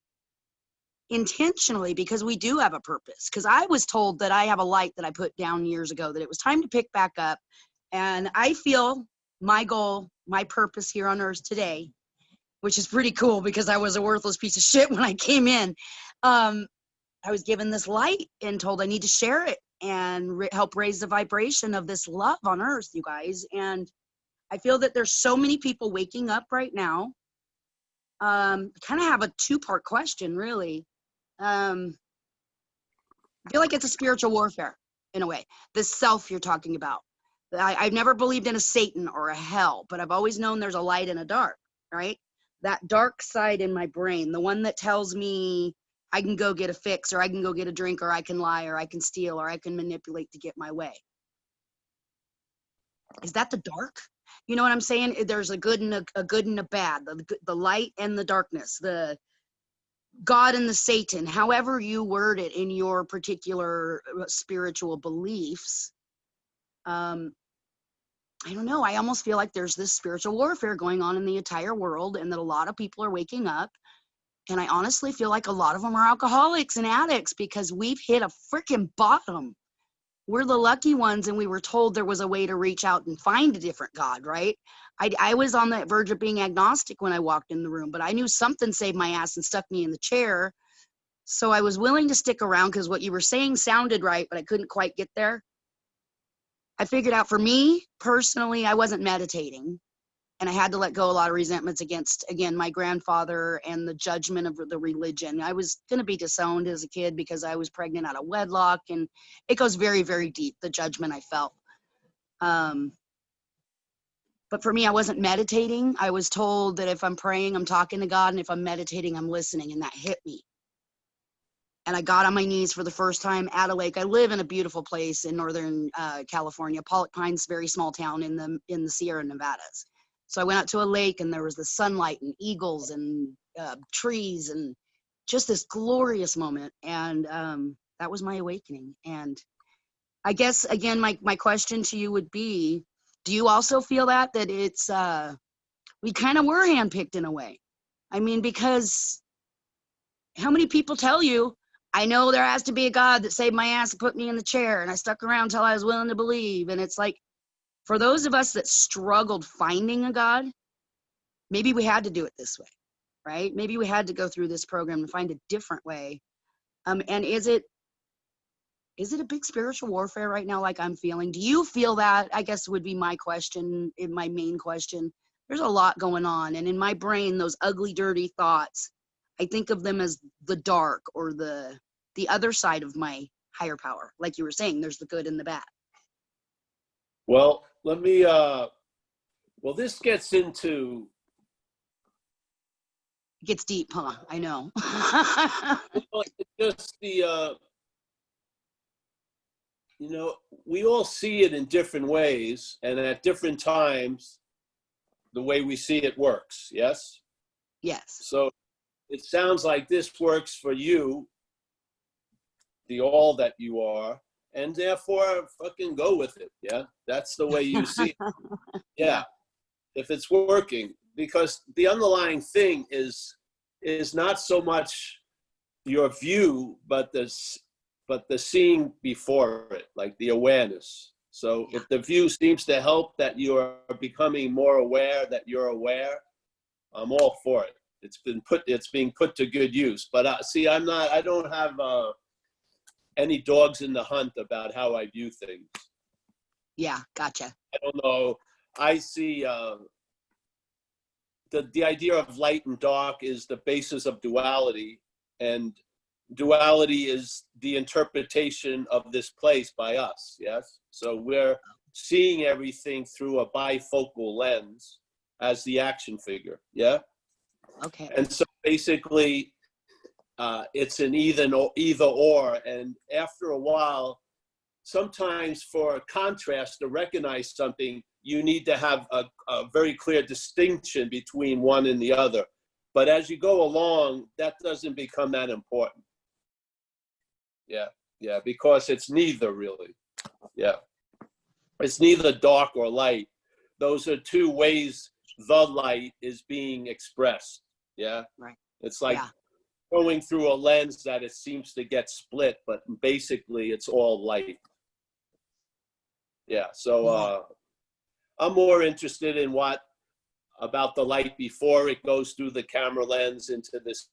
intentionally, because we do have a purpose. Because I was told that I have a light that I put down years ago, that it was time to pick back up. And I feel my goal, my purpose here on earth today, which is pretty cool because I was a worthless piece of shit when I came in. I was given this light and told I need to share it and help raise the vibration of this love on earth, you guys. And I feel that there's so many people waking up right now. Kind of have a two-part question, really. I feel like it's a spiritual warfare in a way. The self you're talking about. I've never believed in a Satan or a hell, but I've always known there's a light and a dark, right? That dark side in my brain, the one that tells me I can go get a fix, or I can go get a drink, or I can lie, or I can steal, or I can manipulate to get my way. Is that the dark? You know what I'm saying? There's a good and a good and a bad, the light and the darkness, the God and the Satan, however you word it in your particular spiritual beliefs. I don't know. I almost feel like there's this spiritual warfare going on in the entire world, and that a lot of people are waking up. And I honestly feel like a lot of them are alcoholics and addicts, because we've hit a freaking bottom. We're the lucky ones, and we were told there was a way to reach out and find a different God, right? I was on the verge of being agnostic when I walked in the room, but I knew something saved my ass and stuck me in the chair. So I was willing to stick around because what you were saying sounded right, but I couldn't quite get there. I figured out, for me personally, I wasn't meditating, and I had to let go a lot of resentments against, again, my grandfather and the judgment of the religion. I was going to be disowned as a kid because I was pregnant out of wedlock, and it goes very, very deep, the judgment I felt. But for me, I wasn't meditating. I was told that if I'm praying, I'm talking to God, and if I'm meditating, I'm listening, and that hit me. And I got on my knees for the first time at a lake. I live in a beautiful place in Northern California. Pollock Pines, very small town in the Sierra Nevadas. So I went out to a lake, and there was the sunlight and eagles and trees and just this glorious moment. And that was my awakening. And I guess, again, my question to you would be, do you also feel that it's, we kind of were handpicked in a way? I mean, because how many people tell you, I know there has to be a God that saved my ass and put me in the chair, and I stuck around until I was willing to believe. And it's like, for those of us that struggled finding a God, maybe we had to do it this way, right? Maybe we had to go through this program and find a different way. And is it a big spiritual warfare right now, like I'm feeling? Do you feel that? I guess would be my question, my main question. There's a lot going on. And in my brain, those ugly, dirty thoughts, I think of them as the dark, or the other side of my higher power. Like you were saying, there's the good and the bad. Well, let me, this gets into. It gets deep, huh? I know. It's just we all see it in different ways, and at different times, the way we see it works, yes? Yes. So it sounds like this works for you, the all that you are, and therefore fucking go with it, yeah? That's the way you see it. Yeah, if it's working. Because the underlying thing is not so much your view, but the seeing before it, like the awareness. So if the view seems to help that you're becoming more aware that you're aware, I'm all for it. It's being put to good use. But see, I don't have any dogs in the hunt about how I view things. Yeah, gotcha. I don't know. I see the idea of light and dark is the basis of duality, and duality is the interpretation of this place by us, yes? So we're seeing everything through a bifocal lens as the action figure, yeah? Okay. And so basically, it's an either or, and after a while, sometimes for a contrast to recognize something, you need to have a very clear distinction between one and the other. But as you go along, that doesn't become that important. Yeah, because it's neither really. Yeah, it's neither dark or light. Those are two ways the light is being expressed. Yeah, Right. It's like going through a lens that it seems to get split, but basically it's all light. Yeah, so I'm more interested in about the light before it goes through the camera lens into this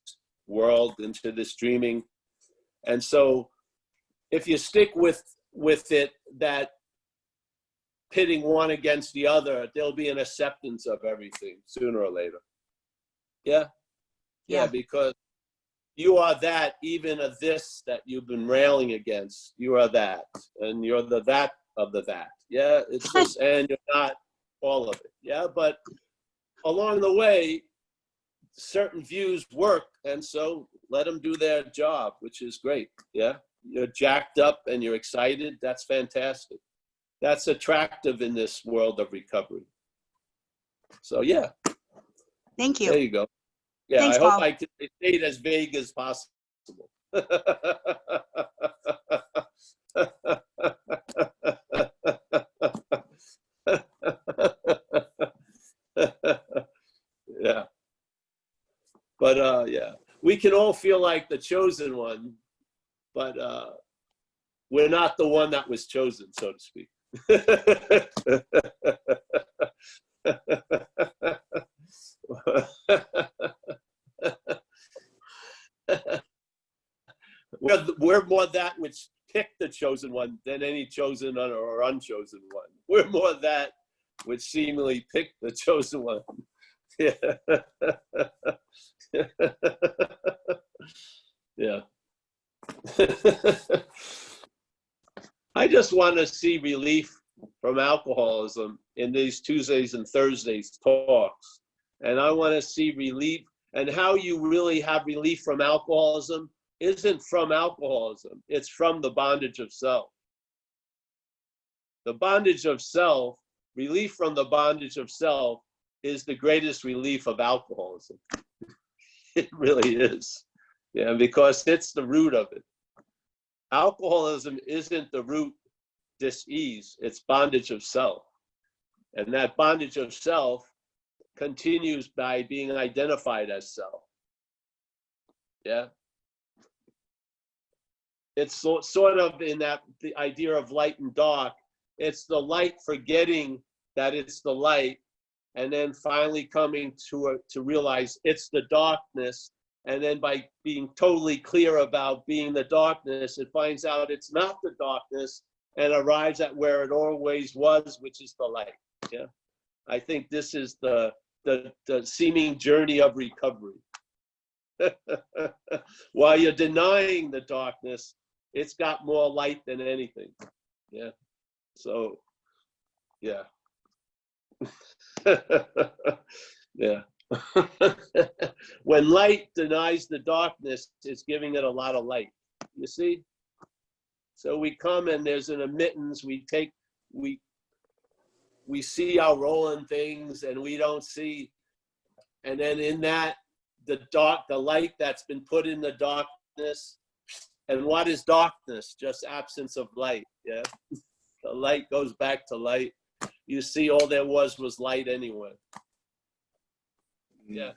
world, into this dreaming. And so if you stick with it, that pitting one against the other, there'll be an acceptance of everything sooner or later. Yeah, because you are that, even of this that you've been railing against. You are that, and you're the that of the that. Yeah, it's just, and you're not all of it. Yeah, but along the way, certain views work, and so let them do their job, which is great. Yeah, you're jacked up and you're excited. That's fantastic. That's attractive in this world of recovery. So yeah. Thank you. There you go. Yeah, Thanks, I hope Paul. I can stay it as vague as possible. Yeah. But yeah, we can all feel like the chosen one, but we're not the one that was chosen, so to speak. We're more that which picked the chosen one than any chosen or unchosen one. We're more that which seemingly picked the chosen one. Yeah. Yeah. I just want to see relief from alcoholism in these Tuesdays and Thursdays talks. And I want to see relief, and how you really have relief from alcoholism isn't from alcoholism. It's from the bondage of self. The bondage of self, relief from the bondage of self, is the greatest relief of alcoholism. It really is. Yeah, because it's the root of it. Alcoholism isn't the root dis-ease, it's bondage of self. And that bondage of self continues by being identified as self. Yeah. It's sort of in that the idea of light and dark. It's the light forgetting that it's the light, and then finally coming to realize it's the darkness. And then by being totally clear about being the darkness, it finds out it's not the darkness and arrives at where it always was, which is the light. Yeah, I think this is the seeming journey of recovery. While you're denying the darkness, it's got more light than anything. Yeah. So, yeah. Yeah. When light denies the darkness, it's giving it a lot of light. You see? So we come and there's an admittance, we see our role in things and we don't see. And then in that, the light that's been put in the darkness. And what is darkness? Just absence of light. Yeah. The light goes back to light. You see, all there was light anyway. Yeah.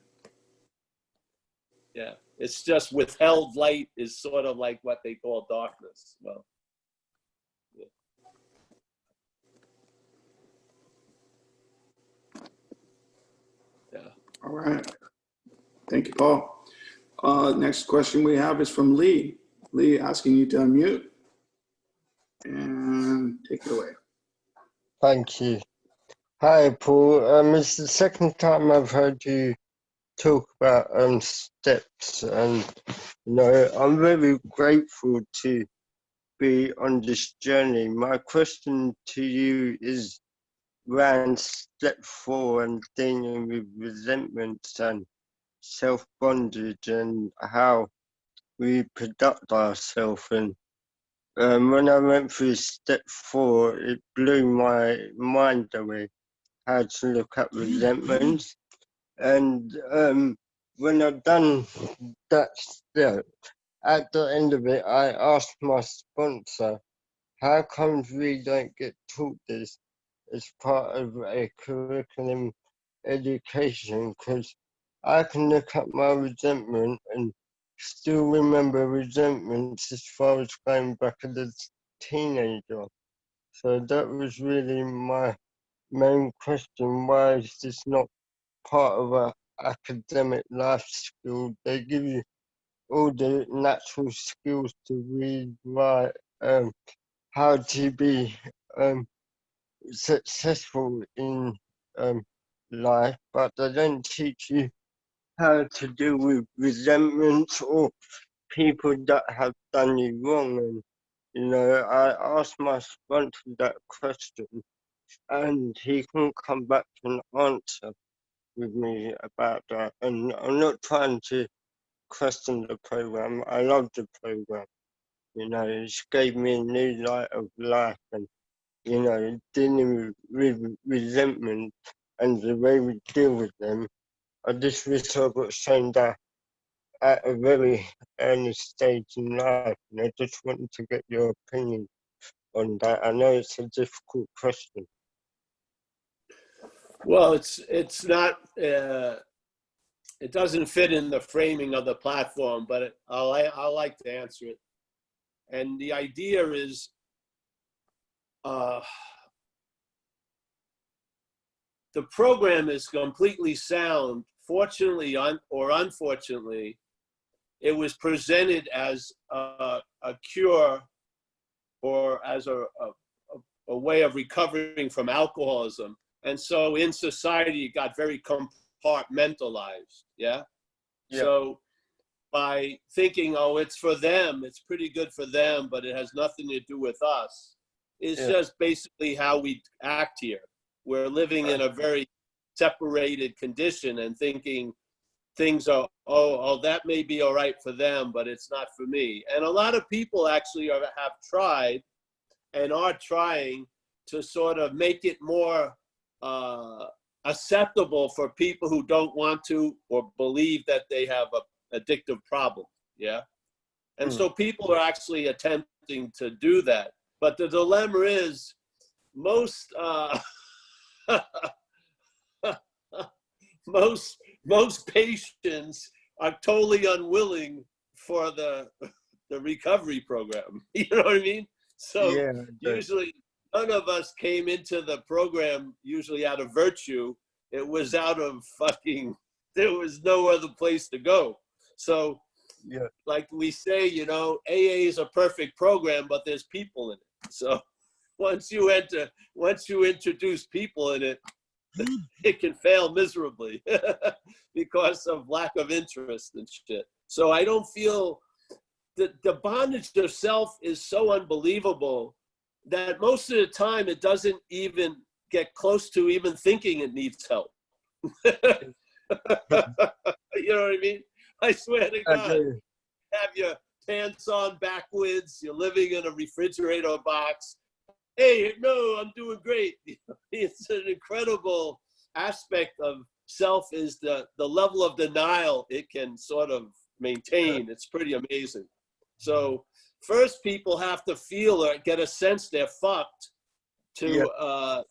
Yeah. It's just withheld light is sort of like what they call darkness. Well, yeah. Yeah. All right. Thank you, Paul. Next question we have is from Lee. Lee, asking you to unmute and take it away. Thank you. Hi, Paul. It's the second time I've heard you talk about steps, and you know, I'm very grateful to be on this journey. My question to you is around step 4 and dealing with resentments and self-bondage and how we protect ourselves. And when I went through step 4, it blew my mind away how to look at resentments. And when I've done that step, at the end of it, I asked my sponsor, how comes we don't get taught this as part of a curriculum education? Because I can look at my resentment and still remember resentments as far as going back as a teenager. So that was really my main question. Why is this not part of our academic life skill? They give you all the natural skills to read, write, how to be successful in life, but they don't teach you how to deal with resentment or people that have done you wrong. And you know, I asked my sponsor that question, and he couldn't come back to an answer with me about that. And I'm not trying to question the program. I love the program. You know, it's gave me a new light of life, and you know, dealing with resentment and the way we deal with them. I just wish I got shown that at a very early stage in life, and I just wanted to get your opinion on that. I know it's a difficult question. Well, it's not. It doesn't fit in the framing of the platform, but I like to answer it. And the idea is, the program is completely sound. Fortunately or unfortunately, it was presented as a cure or as a way of recovering from alcoholism. And so in society, it got very compartmentalized, yeah? So by thinking, oh, it's for them, it's pretty good for them, but it has nothing to do with us, it's just basically how we act here. We're living in a very separated condition and thinking things are, oh, that may be all right for them, but it's not for me. And a lot of people actually have tried and are trying to sort of make it more acceptable for people who don't want to or believe that they have a addictive problem, yeah? And so people are actually attempting to do that. But the dilemma is most most patients are totally unwilling for the recovery program. You know what I mean? So usually none of us came into the program usually out of virtue. It was out of fucking, there was no other place to go. So like we say, you know, AA is a perfect program, but there's people in it. So once you introduce people in it, it can fail miserably because of lack of interest and shit. So I don't feel that the bondage of self is so unbelievable that most of the time it doesn't even get close to even thinking it needs help. You know what I mean? I swear to God, you have your pants on backwards, you're living in a refrigerator box. Hey, no, I'm doing great. It's an incredible aspect of self is the level of denial it can sort of maintain. It's pretty amazing. So first people have to feel or get a sense they're fucked to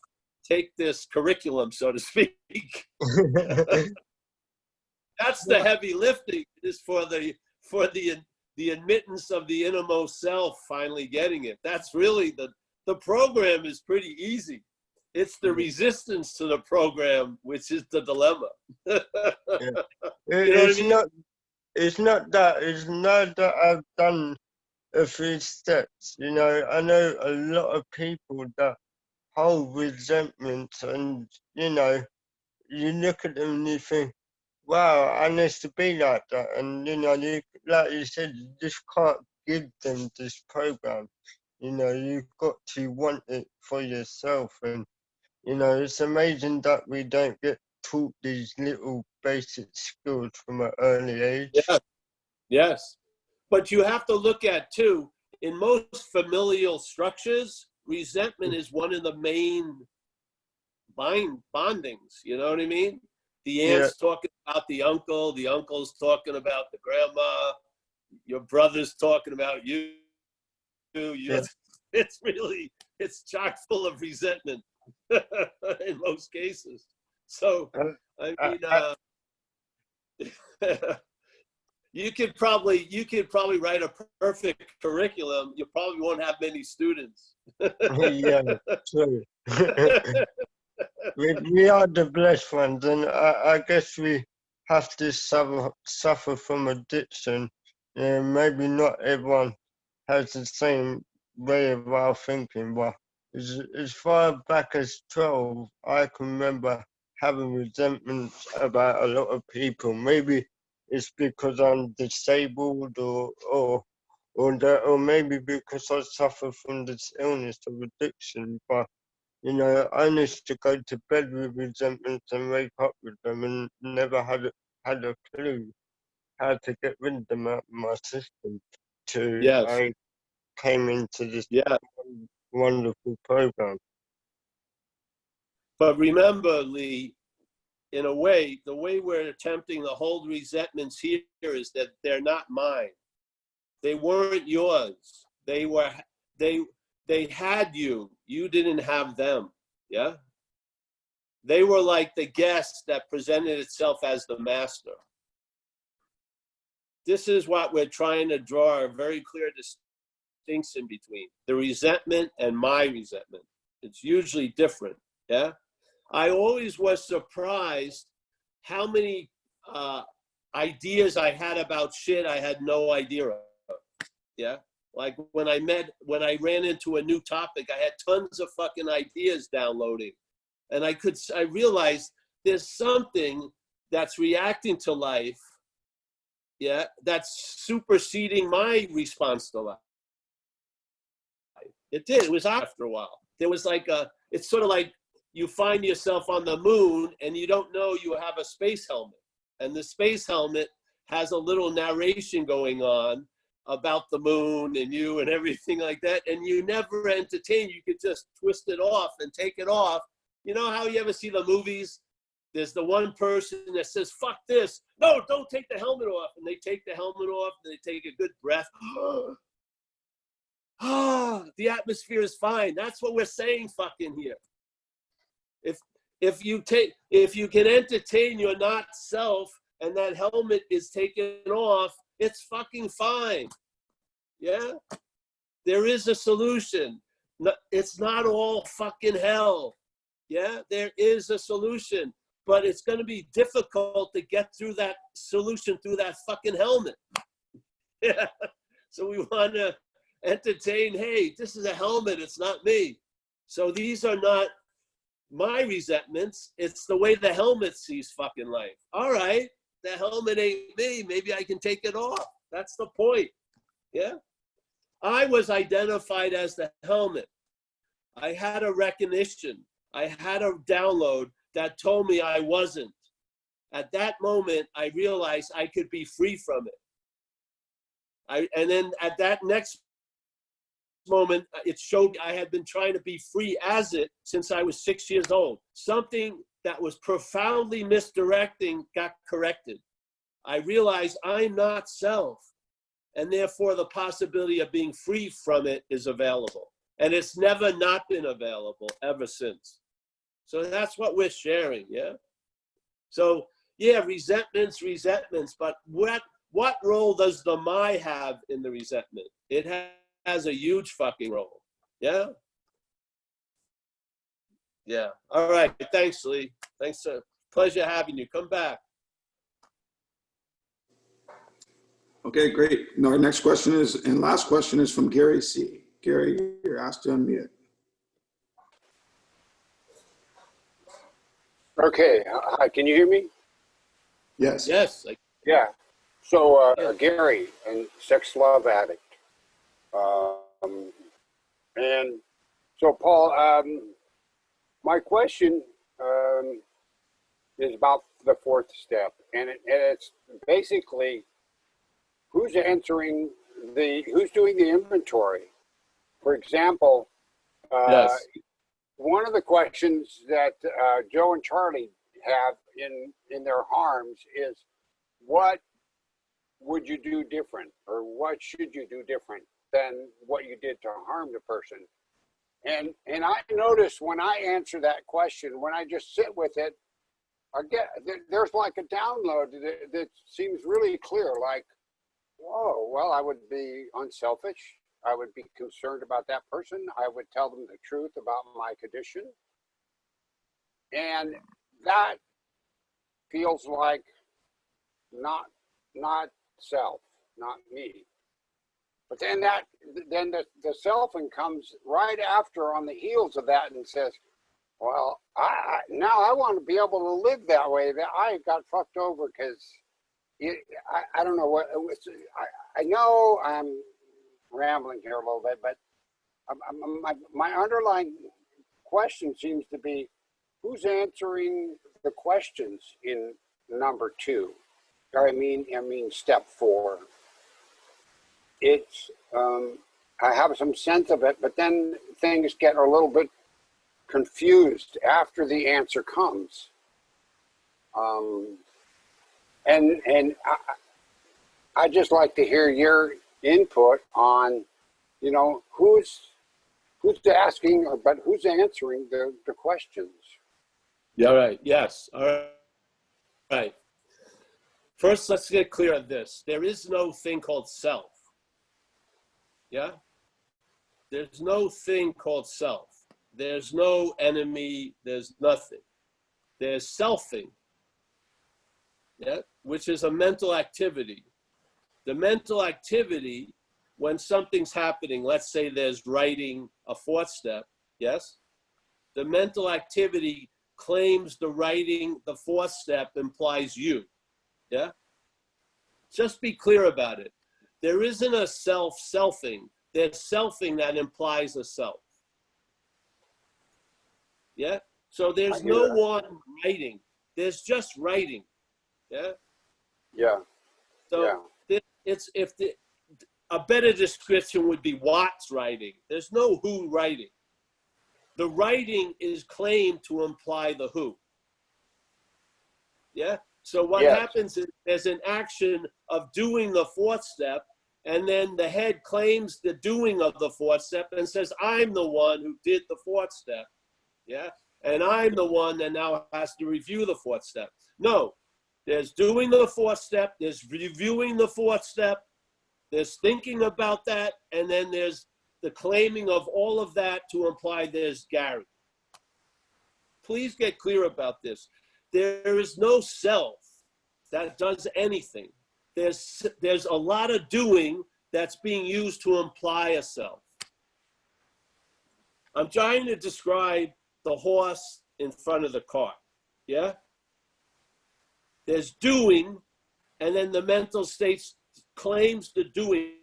take this curriculum, so to speak. That's the heavy lifting, is for the admittance of the innermost self finally getting it. That's really the program is pretty easy. It's the resistance to the program which is the dilemma. It's not that I've done a few steps. You know, I know a lot of people that hold resentment, and you know, you look at them and you think, wow, I need to be like that. And, you know, you, like you said, you just can't give them this program. You know, you've got to want it for yourself. And, you know, it's amazing that we don't get taught these little basic skills from an early age. Yeah. Yes. But you have to look at, too, in most familial structures, resentment is one of the main bondings. You know what I mean? The aunt's talking about the uncle's talking about the grandma, your brother's talking about you. It's really, it's chock full of resentment in most cases. So, I mean, you could probably write a perfect curriculum. You probably won't have many students. Yeah, true. We are the blessed ones, and I guess we have to suffer from addiction. Maybe not everyone has the same way of our thinking, but as far back as 12, I can remember having resentment about a lot of people. Maybe it's because I'm disabled, or maybe because I suffer from this illness of addiction. But you know, I used to go to bed with resentments and wake up with them, and never had a clue how to get rid of them out of my system. Yes. I came into this Yeah. wonderful program. But remember, Lee, in a way, the way we're attempting to hold resentments here is that they're not mine. They weren't yours. They had you. You didn't have them. Yeah. They were like the guest that presented itself as the master. This is what we're trying to draw a very clear distinction between the resentment and my resentment. It's usually different. Yeah. I always was surprised how many ideas I had about shit I had no idea of. Yeah. Like when I ran into a new topic, I had tons of fucking ideas downloading. And I realized there's something that's reacting to life, yeah, that's superseding my response to life. It did. It was after a while. There was like it's sort of like you find yourself on the moon and you don't know you have a space helmet. And the space helmet has a little narration going on about the moon and you and everything like that. And you never entertain. You could just twist it off and take it off. You know how you ever see the movies? There's the one person that says, fuck this. No, don't take the helmet off. And they take the helmet off and they take a good breath. The atmosphere is fine. That's what we're saying fucking here. If you can entertain your not self and that helmet is taken off, it's fucking fine. Yeah? There is a solution. It's not all fucking hell. Yeah? There is a solution. But it's going to be difficult to get through that solution through that fucking helmet. Yeah. So we want to entertain, hey, this is a helmet, it's not me. So these are not my resentments, it's the way the helmet sees fucking life. All right, the helmet ain't me, maybe I can take it off. That's the point. Yeah. I was identified as the helmet. I had a recognition. I had a download that told me I wasn't. At that moment, I realized I could be free from it. And then at that next moment, it showed I had been trying to be free as it since I was 6 years old. Something that was profoundly misdirecting got corrected. I realized I'm not self, and therefore the possibility of being free from it is available. And it's never not been available ever since. So that's what we're sharing, yeah? So, yeah, resentments, but what role does the my have in the resentment? It has a huge fucking role, yeah? Yeah, all right, thanks, Lee. Thanks, pleasure having you. Come back. Okay, great. Our next question is, and last question is from Gary C. Gary, you're asked to unmute. Okay, hi, can you hear me? Yes. Yes. Yeah. So, Yeah. Gary, and sex love addict. And so, Paul, my question is about the fourth step, and it's basically who's doing the inventory. For example, Yes. one of the questions that Joe and Charlie have in their harms is, what would you do different, or what should you do different than what you did to harm the person? And I notice when I answer that question, when I just sit with it, there's like a download that seems really clear. Like, whoa, well, I would be unselfish. I would be concerned about that person. I would tell them the truth about my condition. And that feels like not self, not me. But then the selfing comes right after, on the heels of that, and says, well, now I want to be able to live that way. That I got fucked over because I don't know what. I know I'm rambling here a little bit, but my underlying question seems to be, who's answering the questions in number 2? I mean step 4. It's I have some sense of it, but then things get a little bit confused after the answer comes. And I just like to hear your input on, who's asking, but who's answering the questions. Yeah, right. Yes. All right. First, let's get clear on this. There is no thing called self. Yeah? There's no thing called self. There's no enemy. There's nothing. There's selfing. Yeah? Which is a mental activity. The mental activity, when something's happening, let's say there's writing a 4th step, yes? The mental activity claims the writing, the 4th step implies you, yeah? Just be clear about it. There isn't a selfing. There's selfing that implies a self, yeah? So there's no one writing. There's just writing, yeah? Yeah. So a better description would be what's writing. There's no who writing. The writing is claimed to imply the who. Yeah? So what happens is there's an action of doing the 4th step, and then the head claims the doing of the 4th step and says, I'm the one who did the 4th step. Yeah? And I'm the one that now has to review the 4th step. No. There's doing the 4th step, there's reviewing the 4th step, there's thinking about that, and then there's the claiming of all of that to imply there's Gary. Please get clear about this. There is no self that does anything. There's a lot of doing that's being used to imply a self. I'm trying to describe the horse in front of the cart, yeah? There's doing, and then the mental state claims the doing,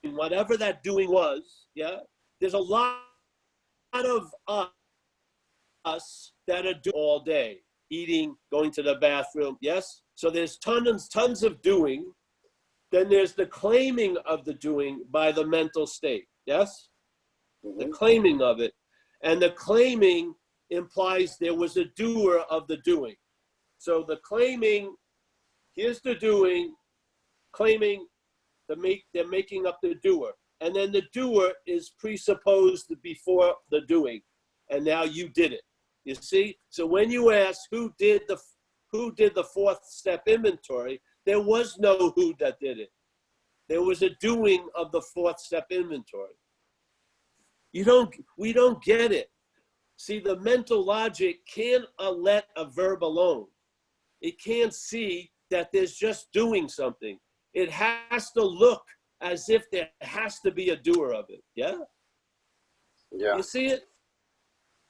whatever that doing was, yeah? There's a lot of us that are doing all day, eating, going to the bathroom, yes? So there's tons of doing. Then there's the claiming of the doing by the mental state, yes? Mm-hmm. The claiming of it. And the claiming implies there was a doer of the doing. So the claiming, here's the doing, claiming, they're making up the doer. And then the doer is presupposed before the doing. And now you did it. You see? So when you ask who did the 4th step inventory, there was no who that did it. There was a doing of the 4th step inventory. We don't get it. See, the mental logic can't let a verb alone. It can't see that there's just doing something. It has to look as if there has to be a doer of it. Yeah? Yeah. You see it?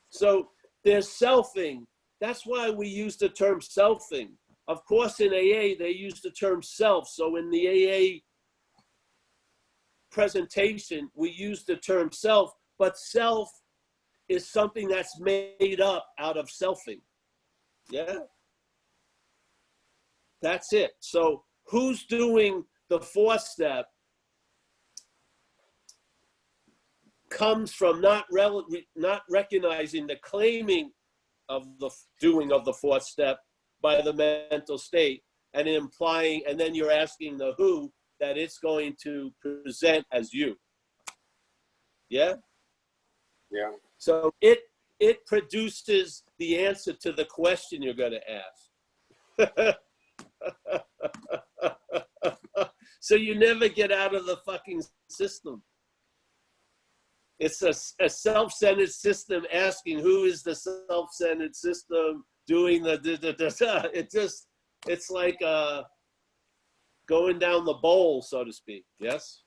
So there's selfing. That's why we use the term selfing. Of course, in AA, they use the term self. So in the AA presentation, we use the term self, but self is something that's made up out of selfing. Yeah? That's it. So who's doing the fourth step comes from not recognizing the claiming of the doing of the fourth step by the mental state, and implying, and then you're asking the who that it's going to present as you. Yeah? Yeah. So it produces the answer to the question you're going to ask. So you never get out of the fucking system. It's a self-centered system asking who is the self-centered system doing it's like going down the bowl, so to speak. Yes?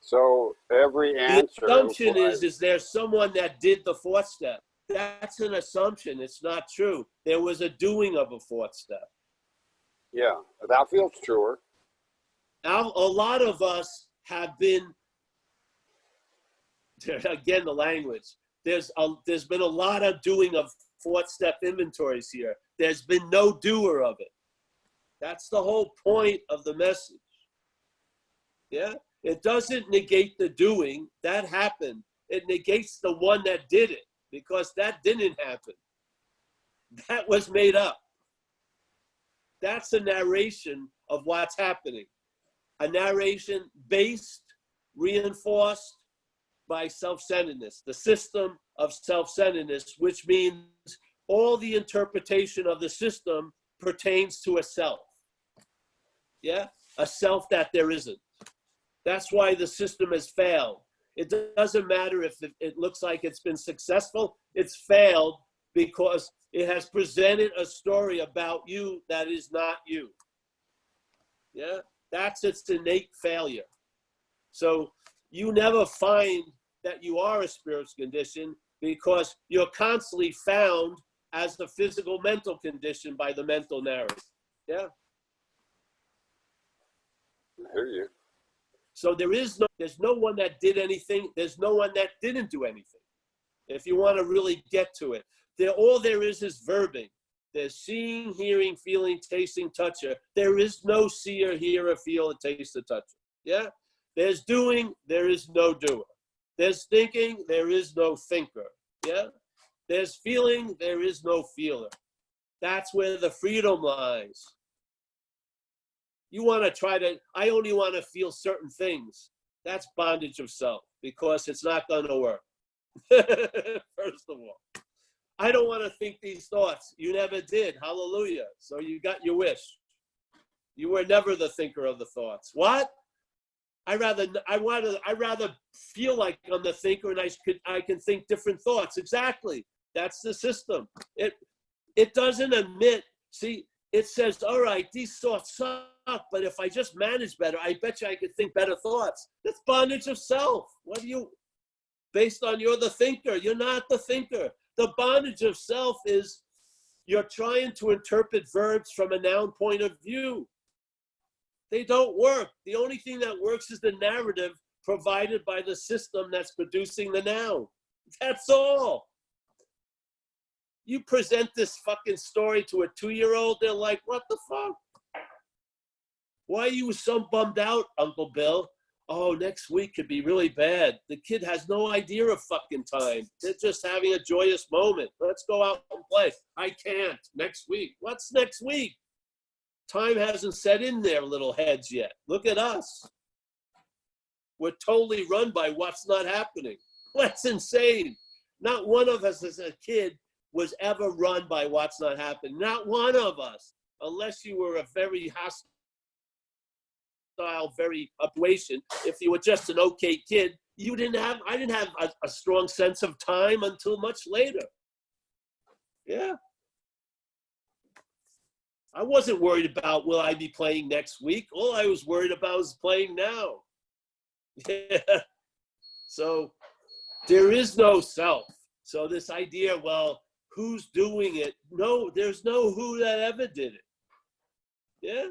So every answer. The assumption is there's someone that did the fourth step. That's an assumption. It's not true. There was a doing of a fourth step. Yeah, that feels truer. Now, a lot of us have been, again, the language. There's been a lot of doing of fourth step inventories here. There's been no doer of it. That's the whole point of the message. Yeah? It doesn't negate the doing. That happened. It negates the one that did it, because that didn't happen. That was made up. That's a narration of what's happening. A narration based, reinforced by self-centeredness, the system of self-centeredness, which means all the interpretation of the system pertains to a self. Yeah? A self that there isn't. That's why the system has failed. It doesn't matter if it looks like it's been successful. It's failed because it has presented a story about you that is not you. Yeah? That's its innate failure. So you never find that you are a spiritual condition because you're constantly found as the physical mental condition by the mental narrative. Yeah? I hear you. So there's no one that did anything. There's no one that didn't do anything. If you want to really get to it, all there is verbing. There's seeing, hearing, feeling, tasting, toucher. There is no seer, hearer, feel, taster, toucher. Yeah? There's doing, there is no doer. There's thinking, there is no thinker. Yeah? There's feeling, there is no feeler. That's where the freedom lies. You want to I only want to feel certain things. That's bondage of self, because it's not going to work. First of all, I don't want to think these thoughts. You never did. Hallelujah. So you got your wish. You were never the thinker of the thoughts. What? I rather feel like I'm the thinker, and I can think different thoughts. Exactly. That's the system. It doesn't admit. See, it says, all right, these thoughts suck, but if I just manage better, I bet you I could think better thoughts. That's bondage of self. What do you, based on you're the thinker? You're not the thinker. The bondage of self is you're trying to interpret verbs from a noun point of view. They don't work. The only thing that works is the narrative provided by the system that's producing the noun. That's all. You present this fucking story to a 2-year-old, they're like, what the fuck? Why are you so bummed out, Uncle Bill? Oh, next week could be really bad. The kid has no idea of fucking time. They're just having a joyous moment. Let's go out and play. I can't. Next week. What's next week? Time hasn't set in their little heads yet. Look at us. We're totally run by what's not happening. That's insane. Not one of us as a kid was ever run by what's not happening. Not one of us. Unless you were a very hostile, very situation. If you were just an okay kid, I didn't have a strong sense of time until much later. Yeah. I wasn't worried about will I be playing next week. All I was worried about was playing now. Yeah. So there is no self. So this idea, well, who's doing it? No, there's no who that ever did it. Yeah.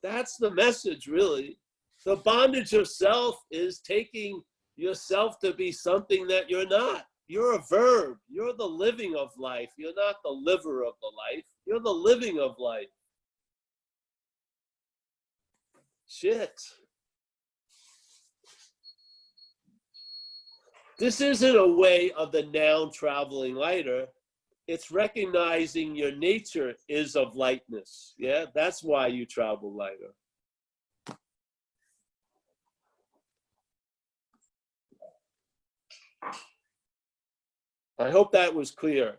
That's the message, really. The bondage of self is taking yourself to be something that you're not. You're a verb. You're the living of life. You're not the liver of the life. You're the living of life. Shit. This isn't a way of the noun traveling lighter. It's recognizing your nature is of lightness. Yeah, that's why you travel lighter. I hope that was clear.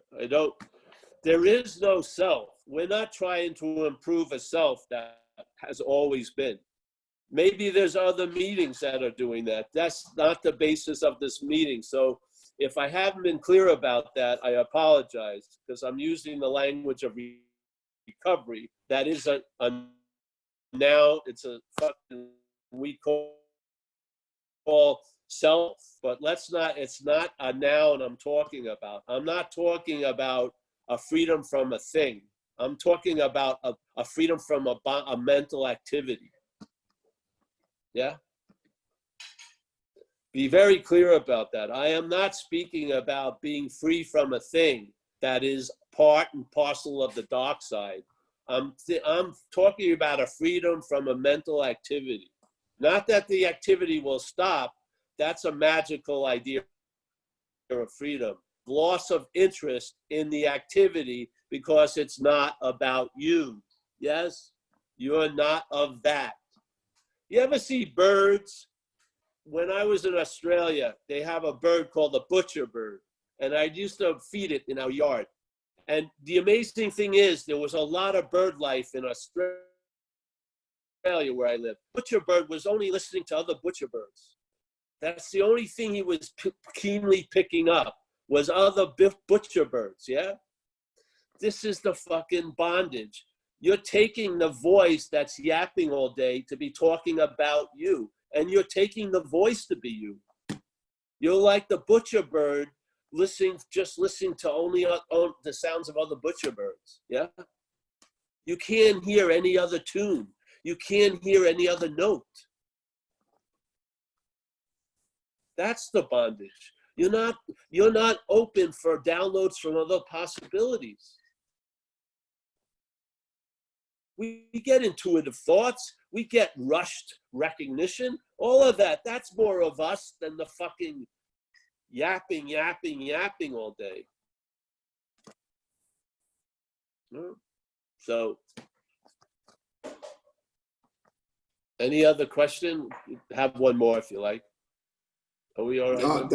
There is no self. We're not trying to improve a self that has always been. Maybe there's other meetings that are doing that. That's not the basis of this meeting. So if I haven't been clear about that, I apologize, because I'm using the language of recovery. That is a now, it's a fucking, we call self, but it's not a noun I'm talking about. I'm not talking about a freedom from a thing. I'm talking about a freedom from a mental activity. Yeah? Be very clear about that. I am not speaking about being free from a thing that is part and parcel of the dark side. I'm talking about a freedom from a mental activity. Not that the activity will stop. That's a magical idea of freedom. Loss of interest in the activity because it's not about you. Yes? You're not of that. You ever see birds? When I was in Australia, they have a bird called the butcher bird, and I used to feed it in our yard. And the amazing thing is, there was a lot of bird life in Australia where I live. Butcher bird was only listening to other butcher birds. That's the only thing he was keenly picking up, was other butcher birds, yeah? This is the fucking bondage. You're taking the voice that's yapping all day to be talking about you, and you're taking the voice to be you. You're like the butcher bird, just listening to only the sounds of other butcher birds, yeah? You can't hear any other tune. You can't hear any other note. That's the bondage. You're not open for downloads from other possibilities. We get intuitive thoughts. We get rushed recognition. All of that. That's more of us than the fucking yapping all day. So, any other question? Have one more if you like. Are we all right?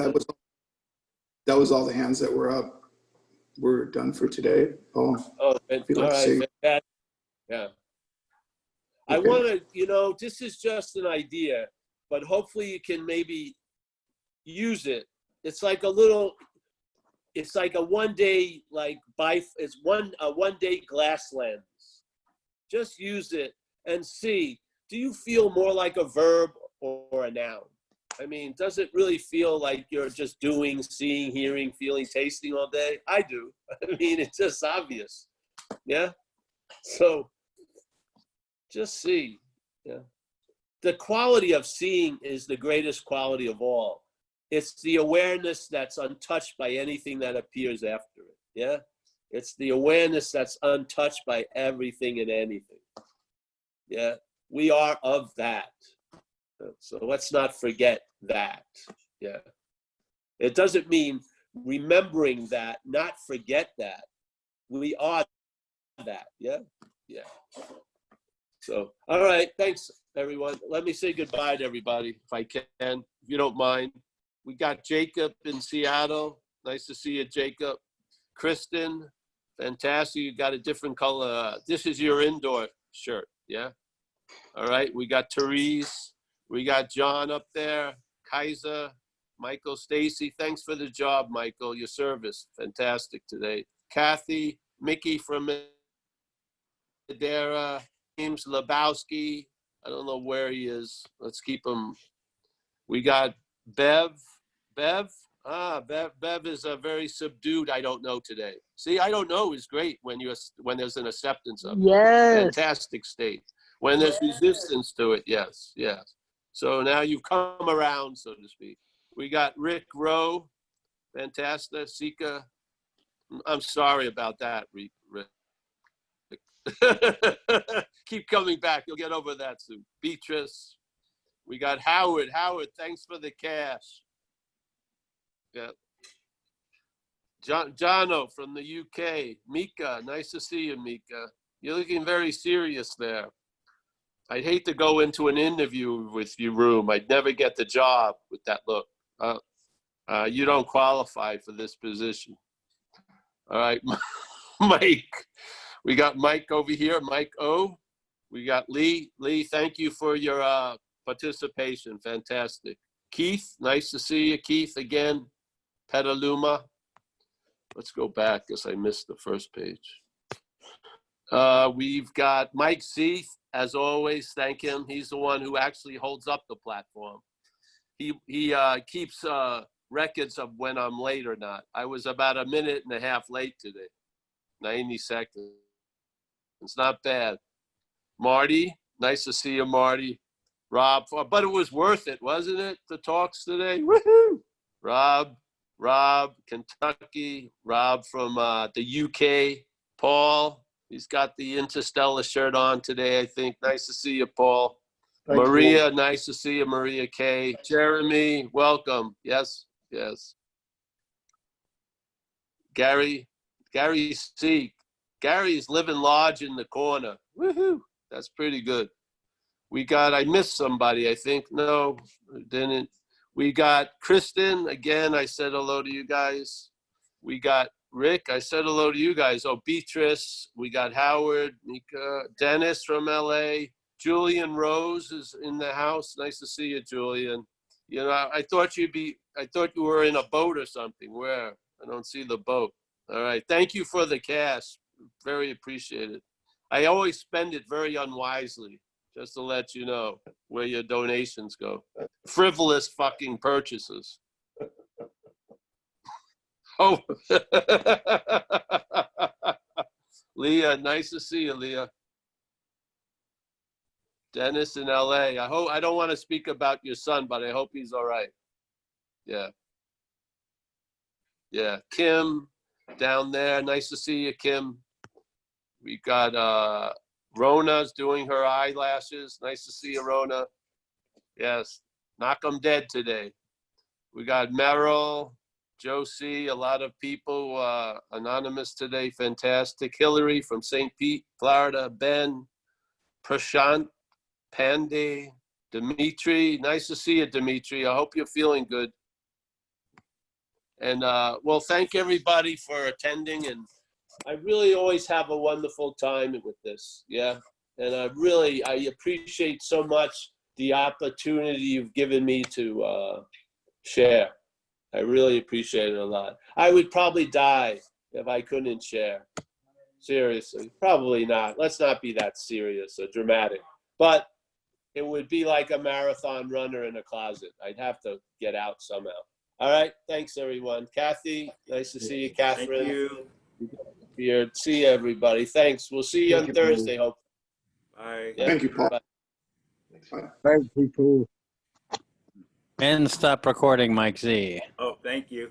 That was all the hands that were up. We're done for today. Paul. Oh, all right. Yeah. I want to, this is just an idea, but hopefully you can maybe use it. It's like a one day, it's a 1 day glass lens. Just use it and see, do you feel more like a verb or a noun? I mean, does it really feel like you're just doing, seeing, hearing, feeling, tasting all day? I do. I mean, it's just obvious. Yeah. So just see. Yeah. The quality of seeing is the greatest quality of all. It's the awareness that's untouched by anything that appears after it. Yeah. It's the awareness that's untouched by everything and anything. Yeah. We are of that. So let's not forget that. Yeah. It doesn't mean remembering that, not forget that. We are that. Yeah. Yeah. So, all right. Thanks, everyone. Let me say goodbye to everybody, if I can, if you don't mind. We got Jacob in Seattle. Nice to see you, Jacob. Kristen, fantastic. You got a different color. This is your indoor shirt. Yeah. All right. We got Therese. We got John up there. Kaiser, Michael, Stacy. Thanks for the job, Michael. Your service. Fantastic today. Kathy, Mickey from Madeira. James Lebowski. I don't know where he is. Let's keep him. We got Bev. Bev is very subdued. I don't know today. See, I don't know is great when there's an acceptance of it. Yes. Fantastic state. When there's resistance to it, yes, yes. So now you've come around, so to speak. We got Rick Rowe, fantastic. Sika, I'm sorry about that, Rick. Keep coming back. You'll get over that soon. Beatrice. We got Howard. Howard, thanks for the cash. Yeah. Jono from the UK. Mika, nice to see you, Mika. You're looking very serious there. I'd hate to go into an interview with you, Room. I'd never get the job with that look. You don't qualify for this position. All right, Mike. We got Mike over here, Mike O. We got Lee. Lee, thank you for your participation. Fantastic. Keith, nice to see you. Keith, again. Petaluma. Let's go back because I missed the first page. We've got Mike Z. As always, thank him. He's the one who actually holds up the platform. He keeps records of when I'm late or not. I was about a minute and a half late today. 90 seconds. It's not bad. Marty, nice to see you, Marty. Rob, but it was worth it, wasn't it? The talks today. Woohoo! Rob, Kentucky. Rob from the UK. Paul, he's got the Interstellar shirt on today, I think. Nice to see you, Paul. Thanks, Maria, nice to see you, Maria K. Jeremy, welcome. Yes, yes. Gary C. Gary's living large in the corner. Woohoo! That's pretty good. We got, I missed somebody, I think. No, didn't. We got Kristen. Again, I said hello to you guys. We got Rick. I said hello to you guys. Oh, Beatrice. We got Howard, Mika, Dennis from LA. Julian Rose is in the house. Nice to see you, Julian. You know, I thought you were in a boat or something. Where? I don't see the boat. All right. Thank you for the cash. Very appreciated. I always spend it very unwisely, just to let you know where your donations go. Frivolous fucking purchases. Oh. Leah, nice to see you, Leah. Dennis in LA. I don't want to speak about your son, but I hope he's all right. Yeah. Yeah. Kim down there. Nice to see you, Kim. We got Rona's doing her eyelashes. Nice to see you, Rona. Yes. Knock 'em dead today. We got Merrill, Josie, a lot of people anonymous today. Fantastic. Hillary from St. Pete, Florida. Ben, Prashant, Pandey, Dimitri. Nice to see you, Dimitri. I hope you're feeling good. And well, thank everybody for attending. And I really always have a wonderful time with this. Yeah. And I appreciate so much the opportunity you've given me to share. I really appreciate it a lot. I would probably die if I couldn't share. Seriously, probably not. Let's not be that serious or dramatic. But it would be like a marathon runner in a closet. I'd have to get out somehow. All right. Thanks, everyone. Kathy, nice to see you. Catherine. Thank you. Here. See you, everybody. Thanks. We'll see you on Thursday. Hope. Bye. Yeah. Thank you, Paul. Bye. Thank you, Paul. And stop recording, Mike Z. Oh, thank you.